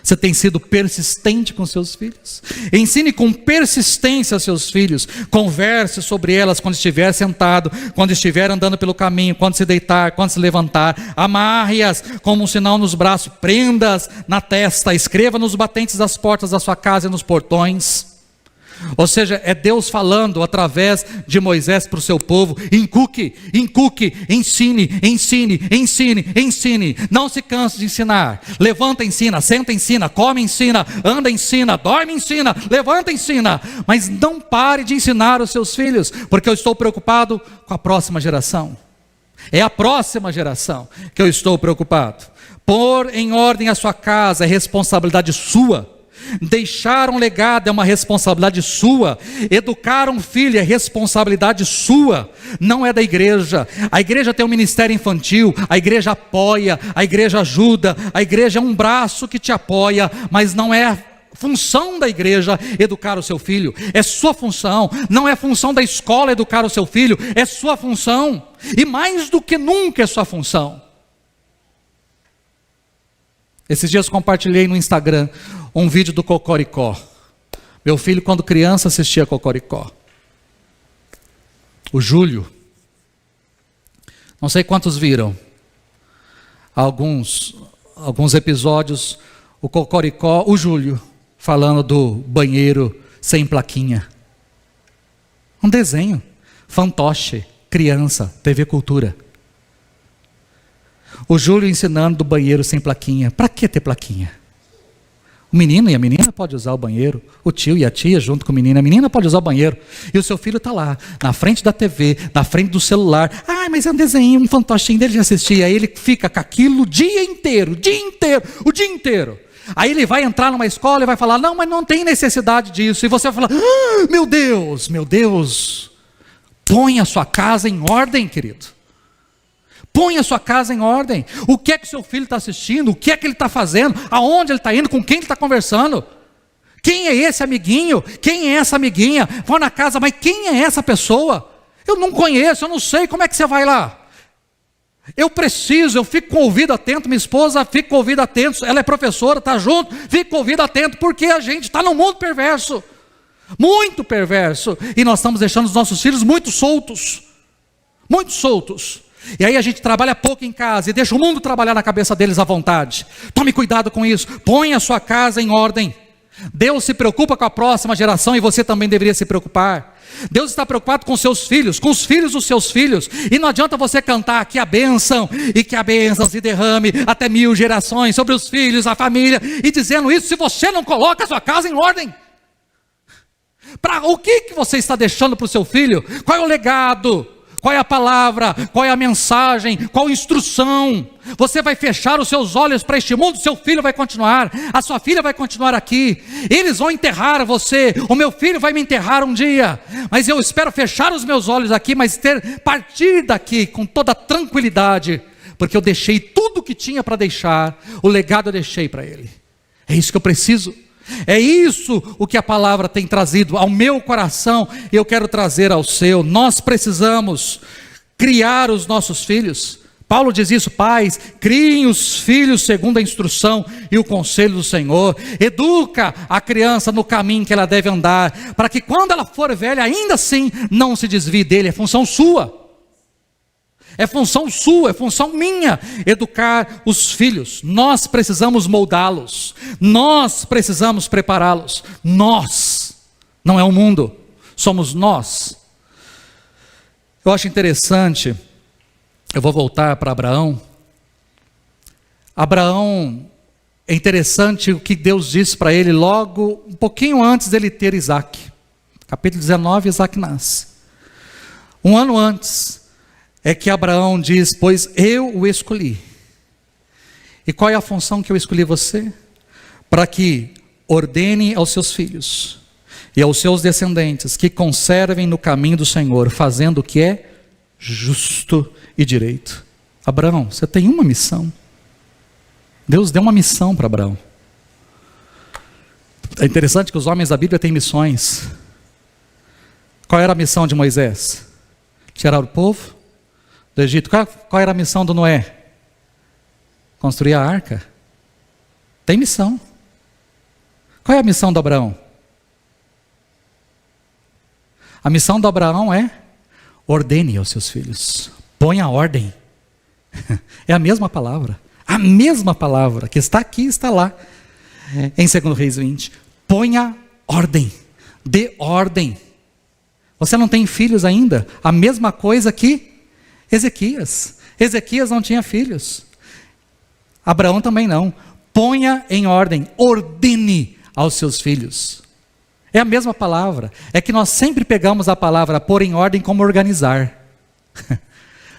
Você tem sido persistente com seus filhos? Ensine com persistência aos seus filhos. Converse sobre elas quando estiver sentado, quando estiver andando pelo caminho, quando se deitar, quando se levantar. Amarre-as como um sinal nos braços, prenda-as na testa, escreva nos batentes das portas da sua casa e nos portões. Ou seja, é Deus falando através de Moisés para o seu povo: inculque, ensine, não se canse de ensinar. Levanta, ensina, senta, ensina, come, ensina, anda, ensina, dorme, ensina, levanta, ensina. Mas não pare de ensinar os seus filhos, porque eu estou preocupado com a próxima geração. É a próxima geração que eu estou preocupado. Pôr em ordem a sua casa é responsabilidade sua. Deixar um legado é uma responsabilidade sua. Educar um filho é responsabilidade sua, não é da igreja. A igreja tem um ministério infantil, a igreja apoia, a igreja ajuda, a igreja é um braço que te apoia, mas não é função da igreja educar o seu filho. É sua função. Não é função da escola educar o seu filho, é sua função, e mais do que nunca é sua função. Esses dias compartilhei no Instagram um vídeo do Cocoricó. Meu filho, quando criança, assistia Cocoricó. O Júlio. Não sei quantos viram. Alguns episódios, o Cocoricó, o Júlio, falando do banheiro sem plaquinha. Um desenho. Fantoche, criança, TV Cultura. O Júlio ensinando do banheiro sem plaquinha. Para que ter plaquinha? O menino e a menina podem usar o banheiro, o tio e a tia junto com o menino, a menina pode usar o banheiro, e o seu filho está lá, na frente da TV, na frente do celular. Mas é um desenho, um fantochinho dele de assistir. Aí ele fica com aquilo o dia inteiro. Aí ele vai entrar numa escola e vai falar: não, mas não tem necessidade disso. E você vai falar: meu Deus, põe a sua casa em ordem, querido. Põe a sua casa em ordem. O que é que seu filho está assistindo? O que é que ele está fazendo? Aonde ele está indo? Com quem ele está conversando? Quem é esse amiguinho? Quem é essa amiguinha? Vou na casa, mas quem é essa pessoa? Eu não conheço, eu não sei. Como é que você vai lá? Eu fico com o ouvido atento. Minha esposa fica com o ouvido atento. Ela é professora, está junto, fica com o ouvido atento, porque a gente está num mundo perverso. Muito perverso. E nós estamos deixando os nossos filhos muito soltos. Muito soltos. E aí a gente trabalha pouco em casa e deixa o mundo trabalhar na cabeça deles à vontade. Tome cuidado com isso. Põe a sua casa em ordem. Deus se preocupa com a próxima geração e você também deveria se preocupar. Deus está preocupado com seus filhos, com os filhos dos seus filhos. E não adianta você cantar que a bênção, e que a bênção se derrame até 1000 gerações sobre os filhos, a família, e dizendo isso se você não coloca a sua casa em ordem. Para o que você está deixando para o seu filho? Qual é o legado? Qual é a palavra? Qual é a mensagem? Qual a instrução? Você vai fechar os seus olhos para este mundo? Seu filho vai continuar, a sua filha vai continuar aqui. Eles vão enterrar você. O meu filho vai me enterrar um dia. Mas eu espero fechar os meus olhos aqui, mas partir daqui com toda tranquilidade, porque eu deixei tudo o que tinha para deixar. O legado eu deixei para ele. É isso que eu preciso. É isso o que a palavra tem trazido ao meu coração, e eu quero trazer ao seu. Nós precisamos criar os nossos filhos. Paulo diz isso: pais, criem os filhos segundo a instrução e o conselho do Senhor. Educa a criança no caminho que ela deve andar, para que quando ela for velha, ainda assim não se desvie dele. É função sua. É função sua, é função minha, educar os filhos. Nós precisamos moldá-los, nós precisamos prepará-los. Nós, não é o mundo, somos nós. Eu acho interessante, eu vou voltar para Abraão. Abraão, é interessante o que Deus disse para ele logo, um pouquinho antes dele ter Isaac. Capítulo 19, Isaac nasce. Um ano antes, é que Abraão diz: pois eu o escolhi. E qual é a função que eu escolhi você? Para que ordene aos seus filhos e aos seus descendentes que conservem no caminho do Senhor, fazendo o que é justo e direito. Abraão, você tem uma missão. Deus deu uma missão para Abraão. É interessante que os homens da Bíblia têm missões. Qual era a missão de Moisés? Tirar o povo do Egito. Qual era a missão do Noé? Construir a arca. Tem missão. Qual é a missão do Abraão? A missão do Abraão é: ordene aos seus filhos, ponha ordem. É a mesma palavra que está aqui, está lá em 2 Reis 20. Ponha ordem, dê ordem. Você não tem filhos ainda? A mesma coisa que Ezequias não tinha filhos. Abraão também não. Ponha em ordem, ordene aos seus filhos. É a mesma palavra. É que nós sempre pegamos a palavra pôr em ordem como organizar.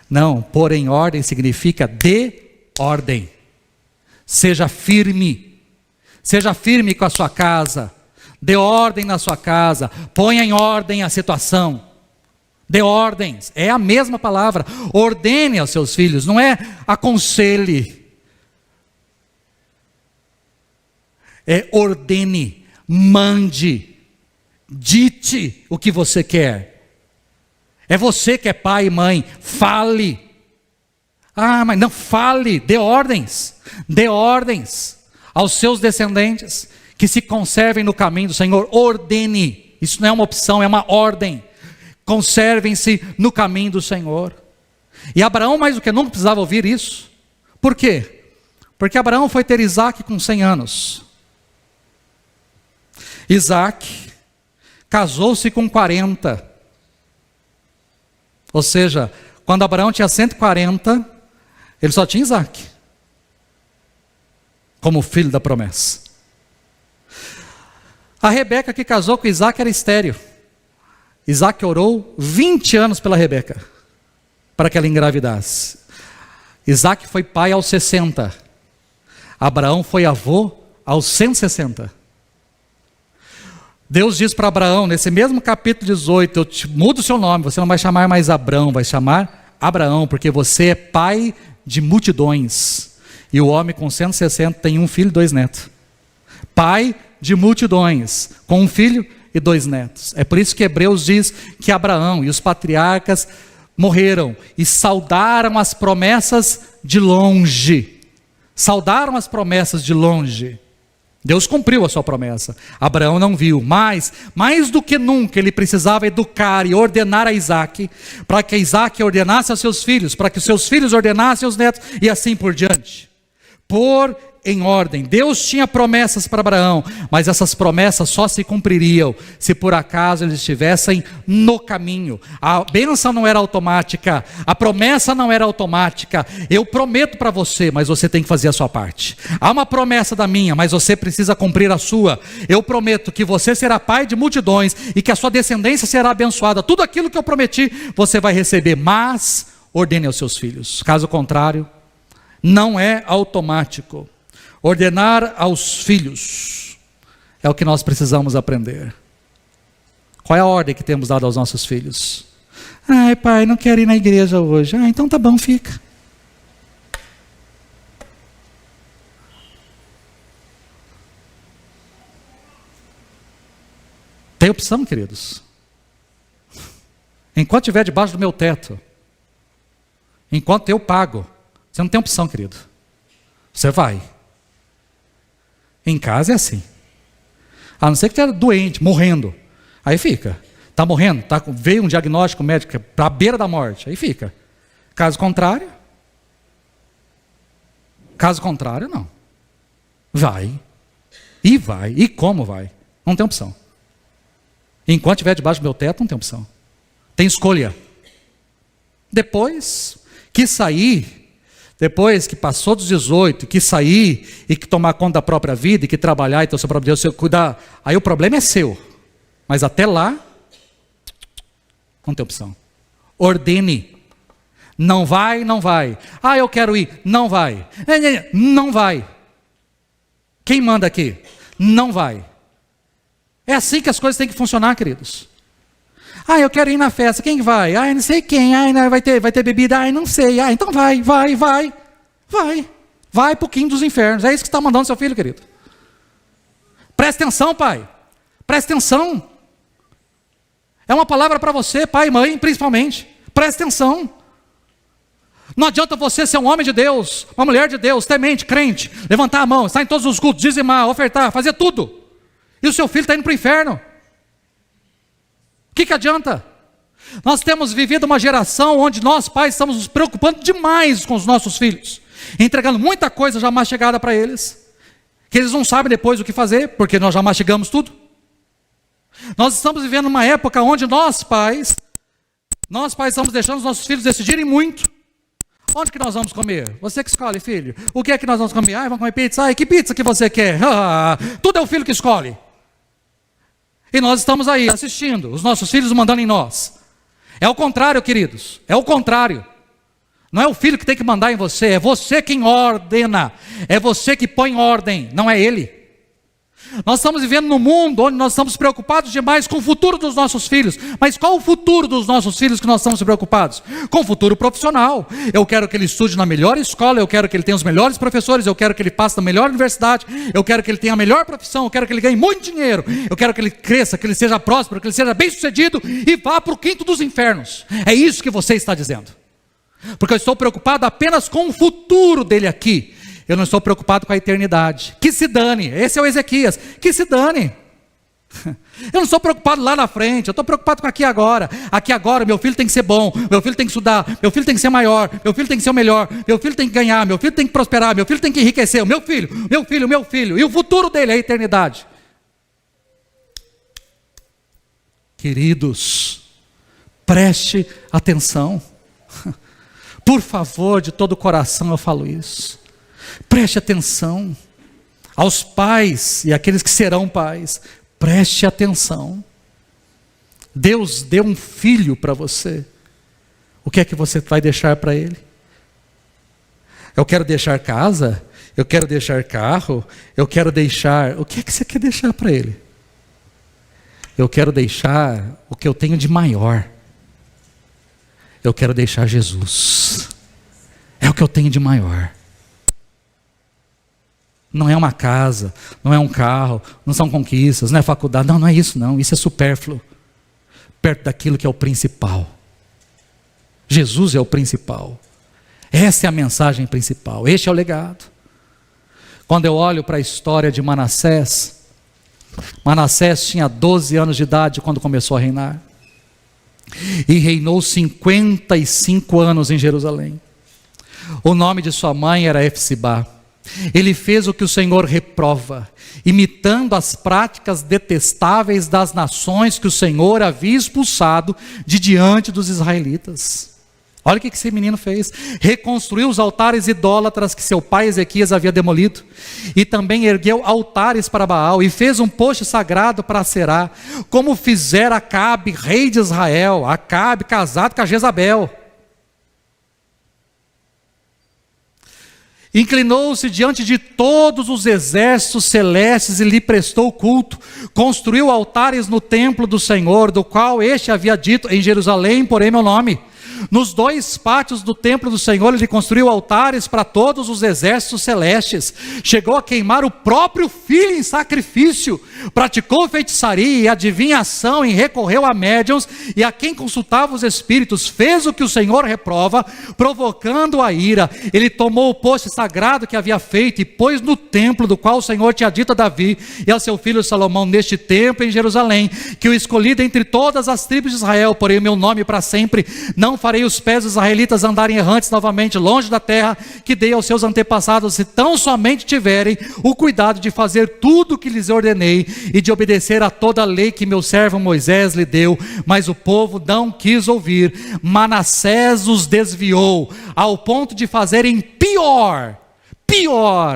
Não, pôr em ordem significa dê ordem. Seja firme. Seja firme com a sua casa. Dê ordem na sua casa. Ponha em ordem a situação. Dê ordens, é a mesma palavra. Ordene aos seus filhos, não é aconselhe. É ordene, mande, dite o que você quer. É você que é pai e mãe, fale. Ah, mas não fale, dê ordens aos seus descendentes, que se conservem no caminho do Senhor. Ordene, isso não é uma opção, é uma ordem. Conservem-se no caminho do Senhor. E Abraão mais do que nunca precisava ouvir isso. Por quê? Porque Abraão foi ter Isaac com 100 anos. Isaac casou-se com 40. Ou seja, quando Abraão tinha 140, ele só tinha Isaac como filho da promessa. A Rebeca que casou com Isaac era estéril. Isaac orou 20 anos pela Rebeca, para que ela engravidasse. Isaac foi pai aos 60. Abraão foi avô aos 160. Deus diz para Abraão, nesse mesmo capítulo 18, eu mudo o seu nome, você não vai chamar mais Abrão, vai chamar Abraão, porque você é pai de multidões. E o homem com 160 tem um filho e 2 netos. Pai de multidões, com um filho e 2 netos. É por isso que Hebreus diz que Abraão e os patriarcas morreram e saudaram as promessas de longe. Saudaram as promessas de longe. Deus cumpriu a sua promessa. Abraão não viu, mas mais do que nunca ele precisava educar e ordenar a Isaac, para que Isaac ordenasse aos seus filhos, para que os seus filhos ordenassem aos netos e assim por diante. Pôr em ordem. Deus tinha promessas para Abraão, mas essas promessas só se cumpririam se por acaso eles estivessem no caminho. A bênção não era automática, a promessa não era automática. Eu prometo para você, mas você tem que fazer a sua parte. Há uma promessa da minha, mas você precisa cumprir a sua. Eu prometo que você será pai de multidões e que a sua descendência será abençoada. Tudo aquilo que eu prometi, você vai receber, mas ordene aos seus filhos. Caso contrário, não é automático. Ordenar aos filhos é o que nós precisamos aprender. Qual é a ordem que temos dado aos nossos filhos? Ai, pai, não quero ir na igreja hoje. Ah, então tá bom, fica. Tem opção, queridos. Enquanto estiver debaixo do meu teto, enquanto eu pago, você não tem opção, querido. Você vai. Em casa é assim. A não ser que esteja doente, morrendo. Aí fica. Está morrendo, veio um diagnóstico médico para a beira da morte. Aí fica. Caso contrário, não. Vai. E vai. E como vai? Não tem opção. Enquanto estiver debaixo do meu teto, não tem opção. Tem escolha. Depois que sair, depois que passou dos 18, que sair e que tomar conta da própria vida e que trabalhar e ter o seu próprio Deus, cuidar, aí o problema é seu. Mas até lá, não tem opção. Ordene. Não vai, não vai. Ah, eu quero ir. Não vai. Não vai. Quem manda aqui? Não vai. É assim que as coisas têm que funcionar, queridos. Ah, eu quero ir na festa. Quem vai? Ah, não sei quem. Ah, não, vai ter bebida. Ah, não sei. Ah, então vai. Vai para o quinto dos infernos. É isso que você está mandando seu filho, querido. Presta atenção, pai. Presta atenção. É uma palavra para você, pai e mãe, principalmente. Presta atenção. Não adianta você ser um homem de Deus, uma mulher de Deus, temente, crente, levantar a mão, estar em todos os cultos, dizimar, ofertar, fazer tudo. E o seu filho está indo para o inferno. O que adianta? Nós temos vivido uma geração onde nós pais estamos nos preocupando demais com os nossos filhos, entregando muita coisa já mastigada para eles, que eles não sabem depois o que fazer, porque nós já mastigamos tudo. Nós estamos vivendo uma época onde nós pais estamos deixando os nossos filhos decidirem muito. Onde que nós vamos comer? Você que escolhe, filho. O que é que nós vamos comer? Ah, vamos comer pizza. Ah, que pizza que você quer? Tudo é o filho que escolhe. E nós estamos aí assistindo, os nossos filhos mandando em nós. É o contrário, queridos, é o contrário. Não é o filho que tem que mandar em você, é você quem ordena, é você que põe ordem, não é ele. Nós estamos vivendo num mundo onde nós estamos preocupados demais com o futuro dos nossos filhos. Mas qual o futuro dos nossos filhos que nós estamos preocupados? Com o futuro profissional. Eu quero que ele estude na melhor escola, eu quero que ele tenha os melhores professores, eu quero que ele passe na melhor universidade, eu quero que ele tenha a melhor profissão, eu quero que ele ganhe muito dinheiro, eu quero que ele cresça, que ele seja próspero, que ele seja bem sucedido e vá para o quinto dos infernos. É isso que você está dizendo. Porque eu estou preocupado apenas com o futuro dele aqui. Eu não estou preocupado com a eternidade. Que se dane. Esse é o Ezequias. Que se dane. Eu não estou preocupado lá na frente. Eu estou preocupado com aqui agora. Aqui agora, meu filho tem que ser bom. Meu filho tem que estudar. Meu filho tem que ser maior. Meu filho tem que ser o melhor. Meu filho tem que ganhar. Meu filho tem que prosperar. Meu filho tem que enriquecer. O meu filho. E o futuro dele é a eternidade. Queridos, preste atenção. Por favor, de todo o coração eu falo isso. Preste atenção. Aos pais e aqueles que serão pais, preste atenção. Deus deu um filho para você. O que é que você vai deixar para ele? Eu quero deixar casa, eu quero deixar carro, eu quero deixar... O que é que você quer deixar para ele? Eu quero deixar o que eu tenho de maior. Eu quero deixar Jesus. É o que eu tenho de maior. Não é uma casa, não é um carro, não são conquistas, não é faculdade. Não é isso não, isso é supérfluo. Perto daquilo que é o principal. Jesus é o principal. Essa é a mensagem principal, este é o legado. Quando eu olho para a história de Manassés tinha 12 anos de idade quando começou a reinar. E reinou 55 anos em Jerusalém. O nome de sua mãe era Efsibá. Ele fez o que o Senhor reprova, imitando as práticas detestáveis das nações que o Senhor havia expulsado de diante dos israelitas. Olha o que esse menino fez: reconstruiu os altares idólatras que seu pai Ezequias havia demolido, e também ergueu altares para Baal, e fez um poste sagrado para Aserá, como fizera Acabe, rei de Israel, Acabe casado com a Jezabel. Inclinou-se diante de todos os exércitos celestes e lhe prestou culto. Construiu altares no templo do Senhor, do qual este havia dito: em Jerusalém porém meu nome. Nos 2 pátios do templo do Senhor ele construiu altares para todos os exércitos celestes. Chegou a queimar o próprio filho em sacrifício. Praticou feitiçaria e adivinhação, e recorreu a médiuns e a quem consultava os espíritos. Fez o que o Senhor reprova, provocando a ira. Ele tomou o poste sagrado que havia feito e pôs no templo do qual o Senhor tinha dito a Davi e a seu filho Salomão: neste templo em Jerusalém, que eu escolhi dentre todas as tribos de Israel, porém o meu nome para sempre. Não farei os pés dos israelitas andarem errantes novamente longe da terra que dei aos seus antepassados, se tão somente tiverem o cuidado de fazer tudo o que lhes ordenei e de obedecer a toda a lei que meu servo Moisés lhe deu. Mas o povo não quis ouvir. Manassés os desviou ao ponto de fazerem pior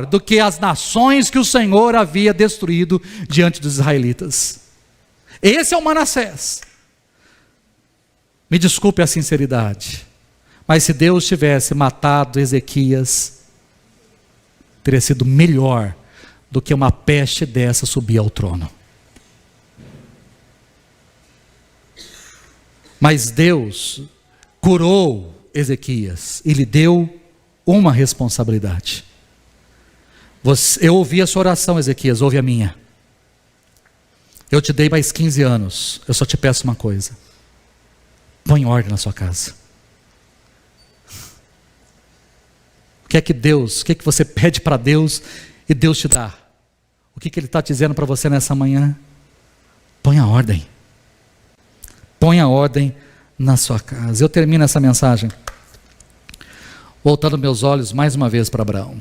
do que as nações que o Senhor havia destruído diante dos israelitas. Esse é o Manassés. Me desculpe a sinceridade, mas se Deus tivesse matado Ezequias, teria sido melhor do que uma peste dessa subir ao trono. Mas Deus curou Ezequias e lhe deu uma responsabilidade. Eu ouvi a sua oração, Ezequias, ouve a minha. Eu te dei mais 15 anos, eu só te peço uma coisa: põe ordem na sua casa. O que é que você pede para Deus e Deus te dá? O que Ele está dizendo para você nessa manhã? Põe a ordem. Põe a ordem na sua casa. Eu termino essa mensagem voltando meus olhos mais uma vez para Abraão.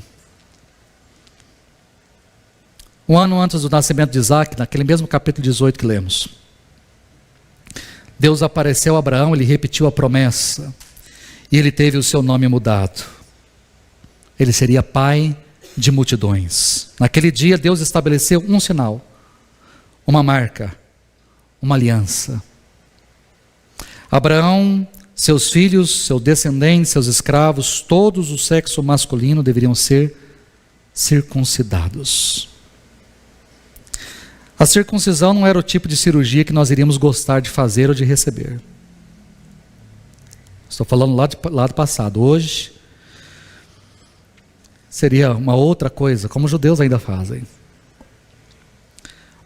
Um ano antes do nascimento de Isaac, naquele mesmo capítulo 18 que lemos, Deus apareceu a Abraão, ele repetiu a promessa, e ele teve o seu nome mudado. Ele seria pai de multidões. Naquele dia Deus estabeleceu um sinal, uma marca, uma aliança. Abraão, seus filhos, seus descendentes, seus escravos, todos o sexo masculino deveriam ser circuncidados. A circuncisão não era o tipo de cirurgia que nós iríamos gostar de fazer ou de receber. Estou falando lá do passado. Hoje seria uma outra coisa, como os judeus ainda fazem.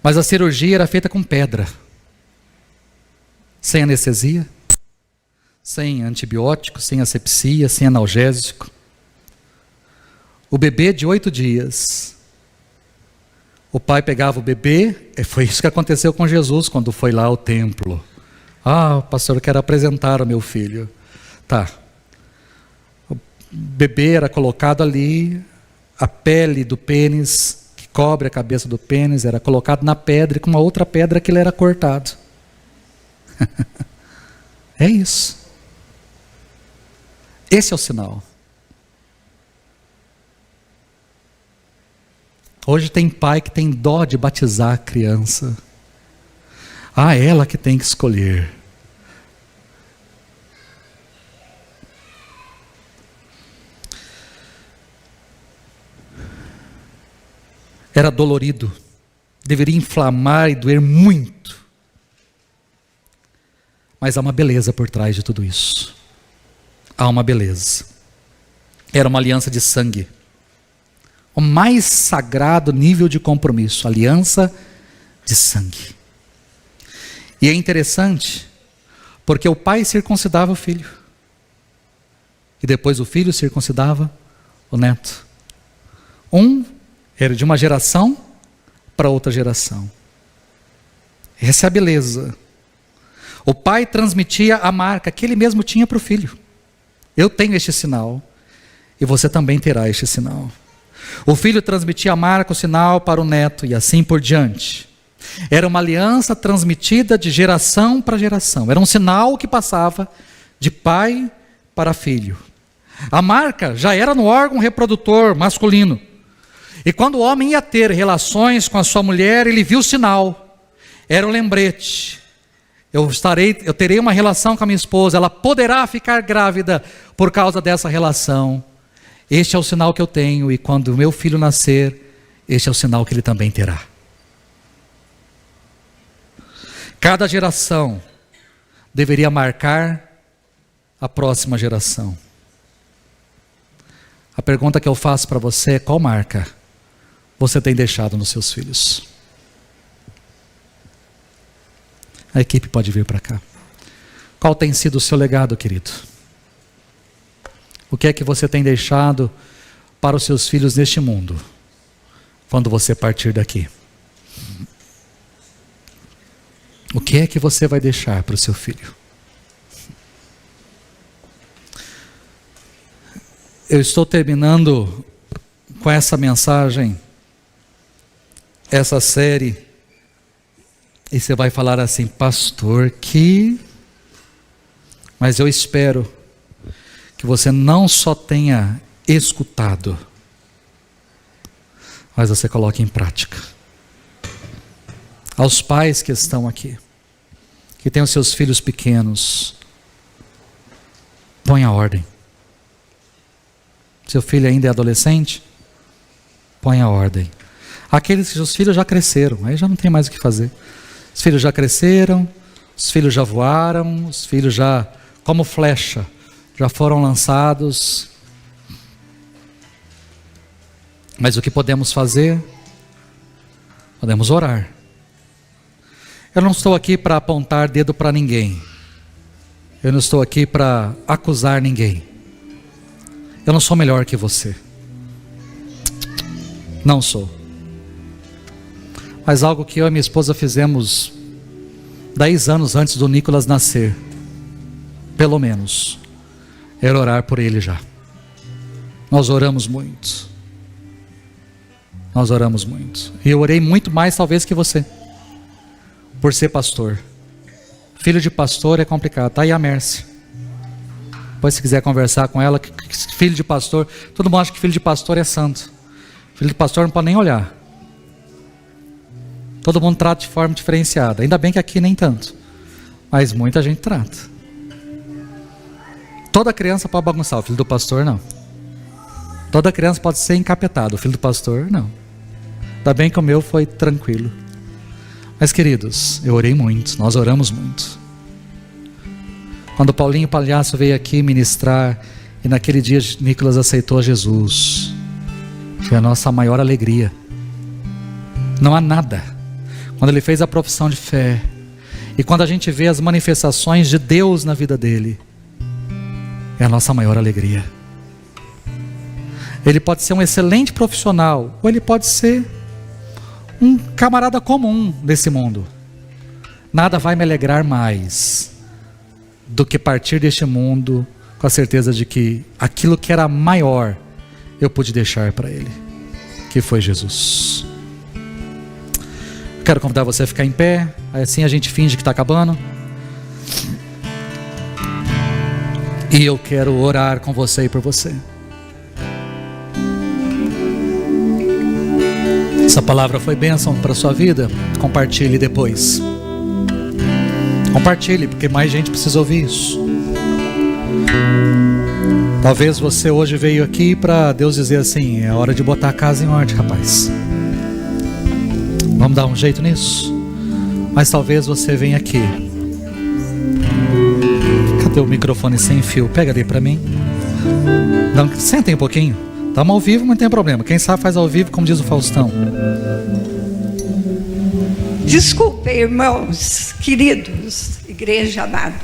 Mas a cirurgia era feita com pedra, sem anestesia, sem antibiótico, sem asepsia, sem analgésico. O bebê de 8 dias, o pai pegava o bebê, foi isso que aconteceu com Jesus quando foi lá ao templo. Pastor, eu quero apresentar o meu filho. Tá. O bebê era colocado ali, a pele do pênis, que cobre a cabeça do pênis, era colocado na pedra, e com uma outra pedra que ele era cortado. É isso. Esse é o sinal. Hoje tem pai que tem dó de batizar a criança. Ela que tem que escolher. Era dolorido, deveria inflamar e doer muito. Mas há uma beleza por trás de tudo isso. Há uma beleza. Era uma aliança de sangue. O mais sagrado nível de compromisso, aliança de sangue. E é interessante, porque o pai circuncidava o filho, e depois o filho circuncidava o neto. Era de uma geração para outra geração. Essa é a beleza. O pai transmitia a marca que ele mesmo tinha para o filho. Eu tenho este sinal, e você também terá este sinal. O filho transmitia a marca, o sinal para o neto e assim por diante. Era uma aliança transmitida de geração para geração. Era um sinal que passava de pai para filho. A marca já era no órgão reprodutor masculino. E quando o homem ia ter relações com a sua mulher, ele viu o sinal. Era um lembrete. Eu terei uma relação com a minha esposa, ela poderá ficar grávida por causa dessa relação. Este é o sinal que eu tenho, e quando o meu filho nascer, este é o sinal que ele também terá. Cada geração deveria marcar a próxima geração. A pergunta que eu faço para você é: qual marca você tem deixado nos seus filhos? A equipe pode vir para cá. Qual tem sido o seu legado, querido? O que é que você tem deixado para os seus filhos neste mundo, quando você partir daqui? O que é que você vai deixar para o seu filho? Eu estou terminando com essa mensagem, essa série, e você vai falar assim: pastor, mas eu espero que você não só tenha escutado, mas você coloque em prática. Aos pais que estão aqui, que têm os seus filhos pequenos, põe a ordem. Seu filho ainda é adolescente, põe a ordem. Aqueles que os filhos já cresceram, aí já não tem mais o que fazer. Os filhos já cresceram, os filhos já voaram, os filhos já, como flecha, já foram lançados. Mas o que podemos fazer? Podemos orar. Eu não estou aqui para apontar dedo para ninguém. Eu não estou aqui para acusar ninguém. Eu não sou melhor que você. Não sou. Mas algo que eu e minha esposa fizemos 10 anos antes do Nicolas nascer, pelo menos, era orar por ele já. Nós oramos muito. Nós oramos muito. E eu orei muito mais talvez que você, por ser pastor. Filho de pastor é complicado. Está aí a Mércia. Depois, se quiser conversar com ela, filho de pastor, todo mundo acha que filho de pastor é santo. Filho de pastor não pode nem olhar. Todo mundo trata de forma diferenciada. Ainda bem que aqui nem tanto, mas muita gente trata. Toda criança pode bagunçar, o filho do pastor não. Toda criança pode ser encapetada, o filho do pastor não. Ainda bem que o meu foi tranquilo. Mas queridos, eu orei muito, nós oramos muito. Quando o Paulinho Palhaço veio aqui ministrar, e naquele dia Nicolas aceitou Jesus, foi a nossa maior alegria. Não há nada. Quando ele fez a profissão de fé, e quando a gente vê as manifestações de Deus na vida dele, é a nossa maior alegria. Ele pode ser um excelente profissional, ou ele pode ser um camarada comum desse mundo. Nada vai me alegrar mais do que partir deste mundo com a certeza de que aquilo que era maior eu pude deixar para ele, que foi Jesus. Quero convidar você a ficar em pé, assim a gente finge que está acabando. E eu quero orar com você e por você. Essa palavra foi bênção para a sua vida? Compartilhe depois. Compartilhe, porque mais gente precisa ouvir isso. Talvez você hoje veio aqui para Deus dizer assim: é hora de botar a casa em ordem, rapaz. Vamos dar um jeito nisso? Mas talvez você venha aqui. Cadê o microfone sem fio? Pega ali para mim. Sentem um pouquinho. Estamos ao vivo, mas não tem problema. Quem sabe faz ao vivo, como diz o Faustão. Desculpe, irmãos, queridos, igreja amada.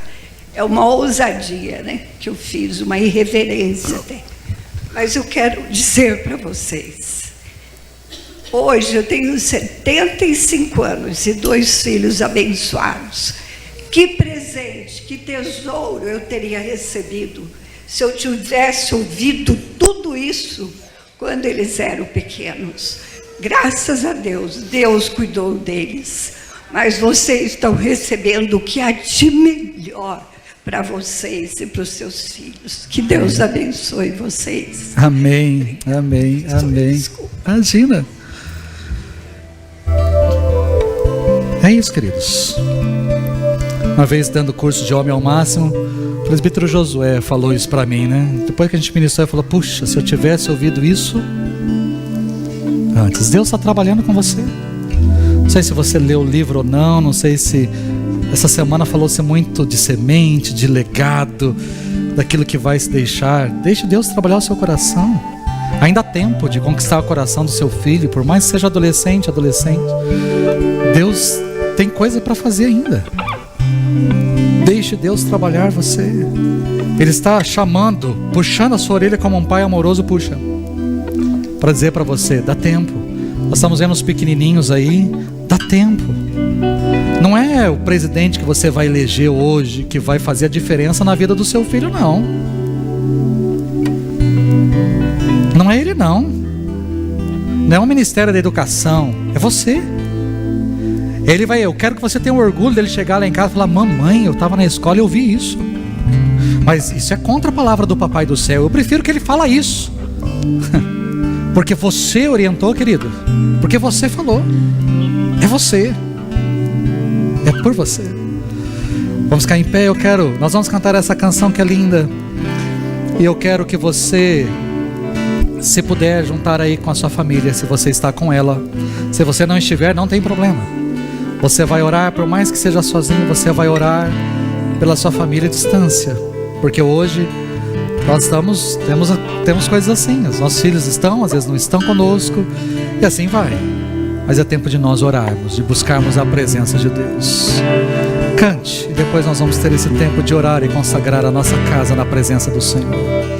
É uma ousadia, né? Que eu fiz, uma irreverência até. Mas eu quero dizer para vocês. Hoje eu tenho 75 anos e 2 filhos abençoados. Que presente, que tesouro eu teria recebido se eu tivesse ouvido tudo isso quando eles eram pequenos. Graças a Deus, Deus cuidou deles. Mas vocês estão recebendo o que há de melhor para vocês e para os seus filhos. Que Deus abençoe vocês. Amém, amém, amém. Desculpa. Imagina. É isso, queridos. Uma vez dando curso de Homem ao Máximo, o presbítero Josué falou isso para mim, né? Depois que a gente ministrou, ele falou: puxa, se eu tivesse ouvido isso antes. Deus está trabalhando com você. Não sei se você leu o livro ou não, não sei se essa semana falou-se muito de semente, de legado, daquilo que vai se deixar. Deixe Deus trabalhar o seu coração. Ainda há tempo de conquistar o coração do seu filho, por mais que seja adolescente. Deus tem coisa para fazer ainda. Deixe Deus trabalhar você. Ele está chamando, puxando a sua orelha como um pai amoroso puxa, para dizer para você: dá tempo. Nós estamos vendo os pequenininhos aí, dá tempo. Não é o presidente que você vai eleger hoje que vai fazer a diferença na vida do seu filho, não. Não é ele, não. Não é o Ministério da Educação, é você. Ele vai, eu quero que você tenha o orgulho dele chegar lá em casa e falar: mamãe, eu estava na escola e eu vi isso. Mas isso é contra a palavra do Papai do Céu. Eu prefiro que ele fale isso. Porque você orientou, querido. Porque você falou. É você. É por você. Vamos ficar em pé, nós vamos cantar essa canção que é linda. E eu quero que você, se puder, juntar aí com a sua família, se você está com ela. Se você não estiver, não tem problema. Você vai orar, por mais que seja sozinho, você vai orar pela sua família à distância. Porque hoje nós temos coisas assim. Os nossos filhos estão, às vezes não estão conosco, e assim vai. Mas é tempo de nós orarmos, de buscarmos a presença de Deus. Cante, e depois nós vamos ter esse tempo de orar e consagrar a nossa casa na presença do Senhor.